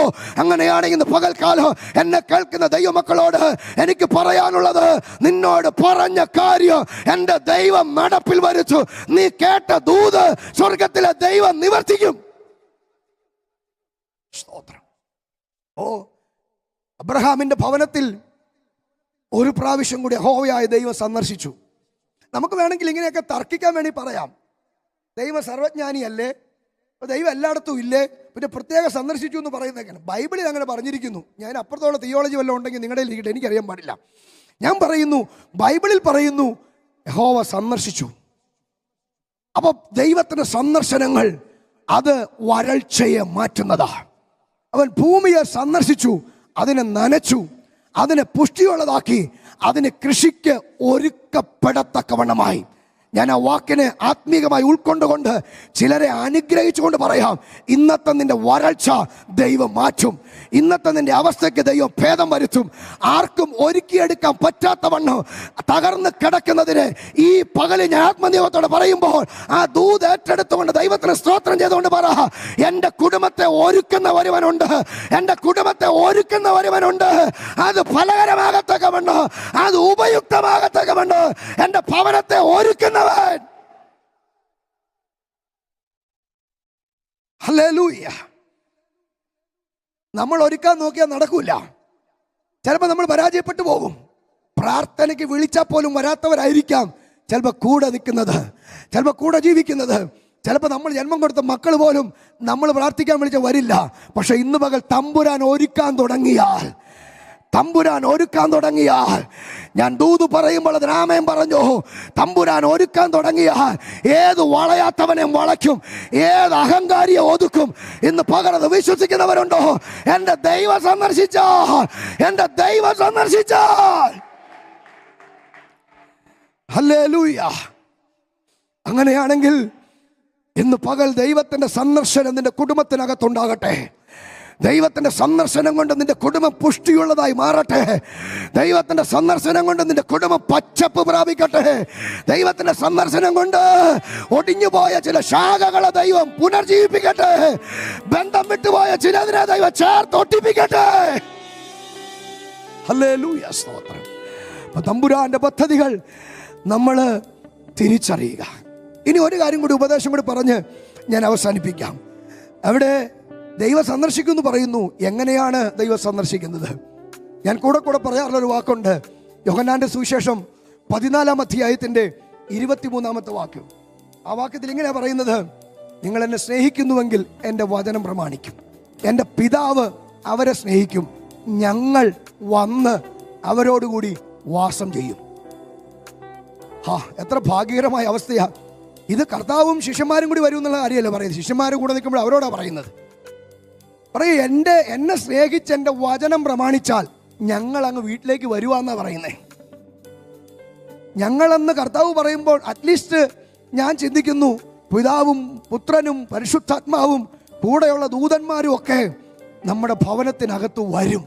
അങ്ങനെയാണെങ്കിൽ പകൽക്കാലം എന്നെ കേൾക്കുന്ന ദൈവമക്കളോട് എനിക്ക് പറയാനുള്ളത്, നിന്നോട് പറഞ്ഞ കാര്യം എൻ്റെ ദൈവം നടപ്പിൽ വരുത്തു. നീ കേട്ട ദൂത് സ്വർഗത്തിലെ ദൈവം നിവർത്തിക്കും. സ്തോത്രം. അബ്രഹാമിന്റെ ഭവനത്തിൽ ഒരു പ്രാവശ്യം കൂടി യഹോവയായ ദൈവം സന്ദർശിച്ചു. നമുക്ക് വേണമെങ്കിൽ ഇങ്ങനെയൊക്കെ തർക്കിക്കാൻ വേണ്ടി പറയാം, ദൈവം സർവജ്ഞാനിയല്ലേ, ദൈവം എല്ലായിടത്തും ഇല്ലേ, പിന്നെ പ്രത്യേകം സന്ദർശിച്ചു എന്ന് പറയുന്നതൊക്കെയാണ്. ബൈബിളിൽ അങ്ങനെ പറഞ്ഞിരിക്കുന്നു. ഞാൻ അപ്പുറത്തോളം തിയോളജി വല്ലതും ഉണ്ടെങ്കിൽ നിങ്ങളുടെ ഇരിക്കട്ടെ, എനിക്കറിയാൻ പാടില്ല. ഞാൻ പറയുന്നു, ബൈബിളിൽ പറയുന്നു യഹോവ സന്ദർശിച്ചു. അപ്പോൾ ദൈവത്തിൻ്റെ സന്ദർശനങ്ങൾ അത് വരൾച്ചയെ മാറ്റുന്നതാ. അവൻ ഭൂമിയെ സന്ദർശിച്ചു, അതിനെ നനച്ചു, അതിനെ പുഷ്ടിയുള്ളതാക്കി, അതിന് കൃഷിക്ക് ഒരുക്കപ്പെടത്തക്കവണ്ണമായി. ഞാൻ ആ വാക്കിനെ ആത്മീകമായി ഉൾക്കൊണ്ടുകൊണ്ട് ചിലരെ അനുഗ്രഹിച്ചുകൊണ്ട് പറയാം, ഇന്നത്തെ നിന്റെ വരൾച്ച ദൈവം മാറ്റും. ഇന്നത്തെ നിന്റെ അവസ്ഥയ്ക്ക് ദൈവം ഭേദം വരുത്തും. ആർക്കും ഒരുക്കിയെടുക്കാൻ പറ്റാത്തവണ്ണം തകർന്ന് കിടക്കുന്നതിന് ഈ പകല് ഞാൻ ആത്മനിയോഗത്തോടെ പറയുമ്പോൾ ആ ദൂത് ഏറ്റെടുത്തുകൊണ്ട് ദൈവത്തിന് സ്തോത്രം ചെയ്തുകൊണ്ട് പറ, എൻ്റെ കുടുംബത്തെ ഒരുക്കുന്ന ഒരുവനുണ്ട്, എൻ്റെ കുടുംബത്തെ ഒരുക്കുന്ന ഒരുവനുണ്ട്. അത് ഫലകരമാകത്തക്കവണ്ണം, അത് ഉപയുക്തമാകത്തക്കവണ്ണം എൻ്റെ ഭവനത്തെ ഒരുക്കുന്നവൻ. ഹല്ലേലൂയ. നമ്മൾ ഒരുക്കാൻ നോക്കിയാൽ നടക്കൂല. ചിലപ്പോൾ നമ്മൾ പരാജയപ്പെട്ടു പോകും. പ്രാർത്ഥനയ്ക്ക് വിളിച്ചാൽ പോലും വരാത്തവരായിരിക്കാം ചിലപ്പോൾ കൂടെ നിൽക്കുന്നത്, ചിലപ്പോൾ കൂടെ ജീവിക്കുന്നത്. ചിലപ്പോൾ നമ്മൾ ജന്മം കൊടുത്ത മക്കൾ പോലും നമ്മൾ പ്രാർത്ഥിക്കാൻ വിളിച്ച വരില്ല. പക്ഷെ ഇന്ന് പകൽ തമ്പുരാൻ ഒരുക്കാൻ തുടങ്ങിയാൽ, തമ്പുരാൻ ഒരുക്കാൻ തുടങ്ങിയാൽ, ഞാൻ ദൂത് പറയുമ്പോൾ അതിന് ആമേൻ പറഞ്ഞു. തമ്പുരാൻ ഒരുക്കാൻ തുടങ്ങിയാൽ ഏത് വളയാത്തവനെ വളയ്ക്കും, ഏത് അഹങ്കാരിയെ ഒതുക്കും. ഇന്ന് പകർന്ന് വിശ്വസിക്കുന്നവരുണ്ടോ? എൻ്റെ ദൈവം സന്ദർശിച്ചാൽ, എൻ്റെ ദൈവം സന്ദർശിച്ചാൽ. ഹല്ലേലൂയ. അങ്ങനെയാണെങ്കിൽ ഇന്ന് പകൽ ദൈവത്തിൻ്റെ സന്ദർശനം നിന്റെ കുടുംബത്തിനകത്തുണ്ടാകട്ടെ. ദൈവത്തിൻ്റെ സന്ദർശനം കൊണ്ട് നിന്റെ കുടുംബം പുഷ്ടിയുള്ളതായി മാറട്ടെ. ദൈവത്തിൻ്റെ സന്ദർശനം കൊണ്ട് നിന്റെ കുടുംബം പച്ചപ്പ് പ്രാപിക്കട്ടെ. ദൈവത്തിൻ്റെ സന്ദർശനം കൊണ്ട് ഒടിഞ്ഞുപോയ ചില ശാഖകളെ ദൈവം പുനർജീവിപ്പിക്കട്ടെ. ബന്ധം വിട്ടുപോയ ചിലതിനെ ദൈവം ചേർത്തൊട്ടിപ്പിക്കട്ടെ. ഹല്ലേലൂയ, സ്തോത്രം. അപ്പൊ തമ്പുരാന്റെ പദ്ധതികൾ നമ്മൾ തിരിച്ചറിയുക. ഇനി ഒരു കാര്യം കൂടി, ഉപദേശം കൂടി പറഞ്ഞ് ഞാൻ അവസാനിപ്പിക്കാം. അവിടെ ദൈവം സന്ദർശിക്കുമെന്ന് പറയുന്നു. എങ്ങനെയാണ് ദൈവം സന്ദർശിക്കുന്നത്? ഞാൻ കൂടെ പറയാറുള്ളൊരു വാക്കുണ്ട്. യോഹന്നാന്റെ സുവിശേഷം 14-ാം അധ്യായത്തിന്റെ 23-ാമത്തെ വാക്യം. ആ വാക്യത്തിൽ ഇങ്ങനെയാണ് പറയുന്നത്: നിങ്ങൾ എന്നെ സ്നേഹിക്കുന്നുവെങ്കിൽ എൻ്റെ വചനം പ്രമാണിക്കും. എൻ്റെ പിതാവ് അവരെ സ്നേഹിക്കും. ഞങ്ങൾ വന്ന് അവരോടുകൂടി വാസം ചെയ്യും. എത്ര ഭാഗ്യകരമായ അവസ്ഥയാ ഇത്! കർത്താവും ശിഷ്യന്മാരും കൂടി വരും എന്നുള്ള കാര്യമല്ല പറയുന്നത്. ശിഷ്യന്മാരും കൂടെ നിൽക്കുമ്പോൾ അവരോടാ പറയുന്നത്. എന്നെ സ്നേഹിച്ച് എൻ്റെ വചനം പ്രമാണിച്ചാൽ ഞങ്ങൾ അങ്ങ് വീട്ടിലേക്ക് വരുവാന്നാ പറയുന്നേ. ഞങ്ങളെന്ന് കർത്താവ് പറയുമ്പോൾ അറ്റ്ലീസ്റ്റ് ഞാൻ ചിന്തിക്കുന്നു, പിതാവും പുത്രനും പരിശുദ്ധാത്മാവും കൂടെയുള്ള ദൂതന്മാരും ഒക്കെ നമ്മുടെ ഭവനത്തിനകത്ത് വരും.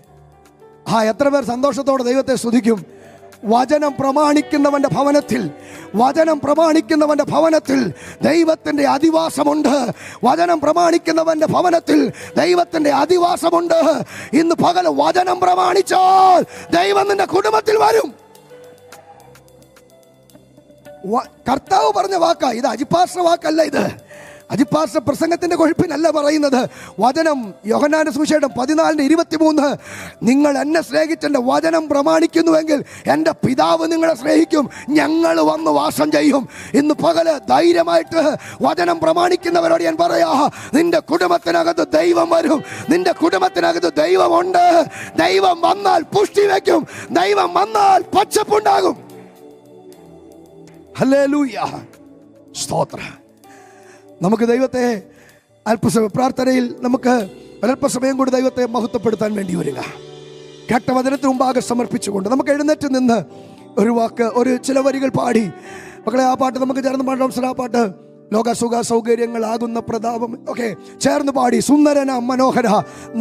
എത്ര പേർ സന്തോഷത്തോടെ ദൈവത്തെ സ്തുതിക്കും? വചനം പ്രമാണിക്കുന്നവന്റെ ഭവനത്തിൽ ദൈവത്തിന്റെ അധിവാസമുണ്ട്. വചനം പ്രമാണിക്കുന്നവന്റെ ഭവനത്തിൽ ദൈവത്തിന്റെ അധിവാസമുണ്ട്. ഇന്ന് പകൽ വചനം പ്രമാണിച്ചാൽ ദൈവം നിന്റെ കുടുംബത്തിൽ വരും. കർത്താവ് പറഞ്ഞ വാക്കാ ഇത്. അജിപ്പാസ്റ്റ വാക്കല്ല ഇത്. അജിപ്പാസ്റ്റ പ്രസംഗത്തിന്റെ കൊഴുപ്പിനല്ല പറയുന്നത്. വചനം യോഹന്നാന്റെ സുവിശേഷം 14:23, നിങ്ങൾ എന്നെ സ്നേഹിച്ച് എൻ്റെ വചനം പ്രമാണിക്കുന്നുവെങ്കിൽ എൻ്റെ പിതാവ് നിങ്ങളെ സ്നേഹിക്കും. ഞങ്ങൾ വന്ന് വാസം ചെയ്യും. ഇന്ന് പകല് ധൈര്യമായിട്ട് വചനം പ്രമാണിക്കുന്നവരോട് ഞാൻ പറയാ, നിന്റെ കുടുംബത്തിനകത്ത് ദൈവം വരും. നിന്റെ കുടുംബത്തിനകത്ത് ദൈവമുണ്ട്. ദൈവം വന്നാൽ പുഷ്ടി വയ്ക്കും. ദൈവം വന്നാൽ പച്ചപ്പുണ്ടാകും. ഹല്ലേലൂയ, സ്തോത്രം. നമുക്ക് ദൈവത്തെ അല്പസമയം പ്രാർത്ഥനയിൽ നമുക്ക് അല്പസമയം കൂടി ദൈവത്തെ മഹത്വപ്പെടുത്താൻ വേണ്ടി വരിക. കേട്ട വചനത്തിന് മുമ്പാകെ സമർപ്പിച്ചുകൊണ്ട് നമുക്ക് എഴുന്നേറ്റ് നിന്ന് ഒരു വാക്ക്, ചില വരികൾ പാടി മക്കളെ ആ പാട്ട് നമുക്ക് ചേർന്ന് പാടാം. ആ പാട്ട് ലോക സുഖ സൗകര്യങ്ങളാകുന്ന പ്രതാപം ഒക്കെ ചേർന്ന് പാടി സുന്ദരന മനോഹര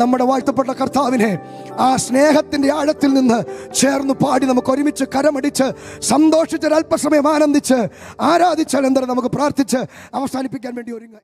നമ്മുടെ വാഴ്ത്തപ്പെട്ട കർത്താവിനെ ആ സ്നേഹത്തിന്റെ ആഴത്തിൽ നിന്ന് ചേർന്ന് പാടി നമുക്ക് ഒരുമിച്ച് കരമടിച്ച് സന്തോഷിച്ച് അല്പസമയം ആനന്ദിച്ച് ആരാധിച്ചാൽ എന്താ നമുക്ക് പ്രാർത്ഥിച്ച് അവസാനിപ്പിക്കാൻ വേണ്ടി ഒരുങ്ങാം.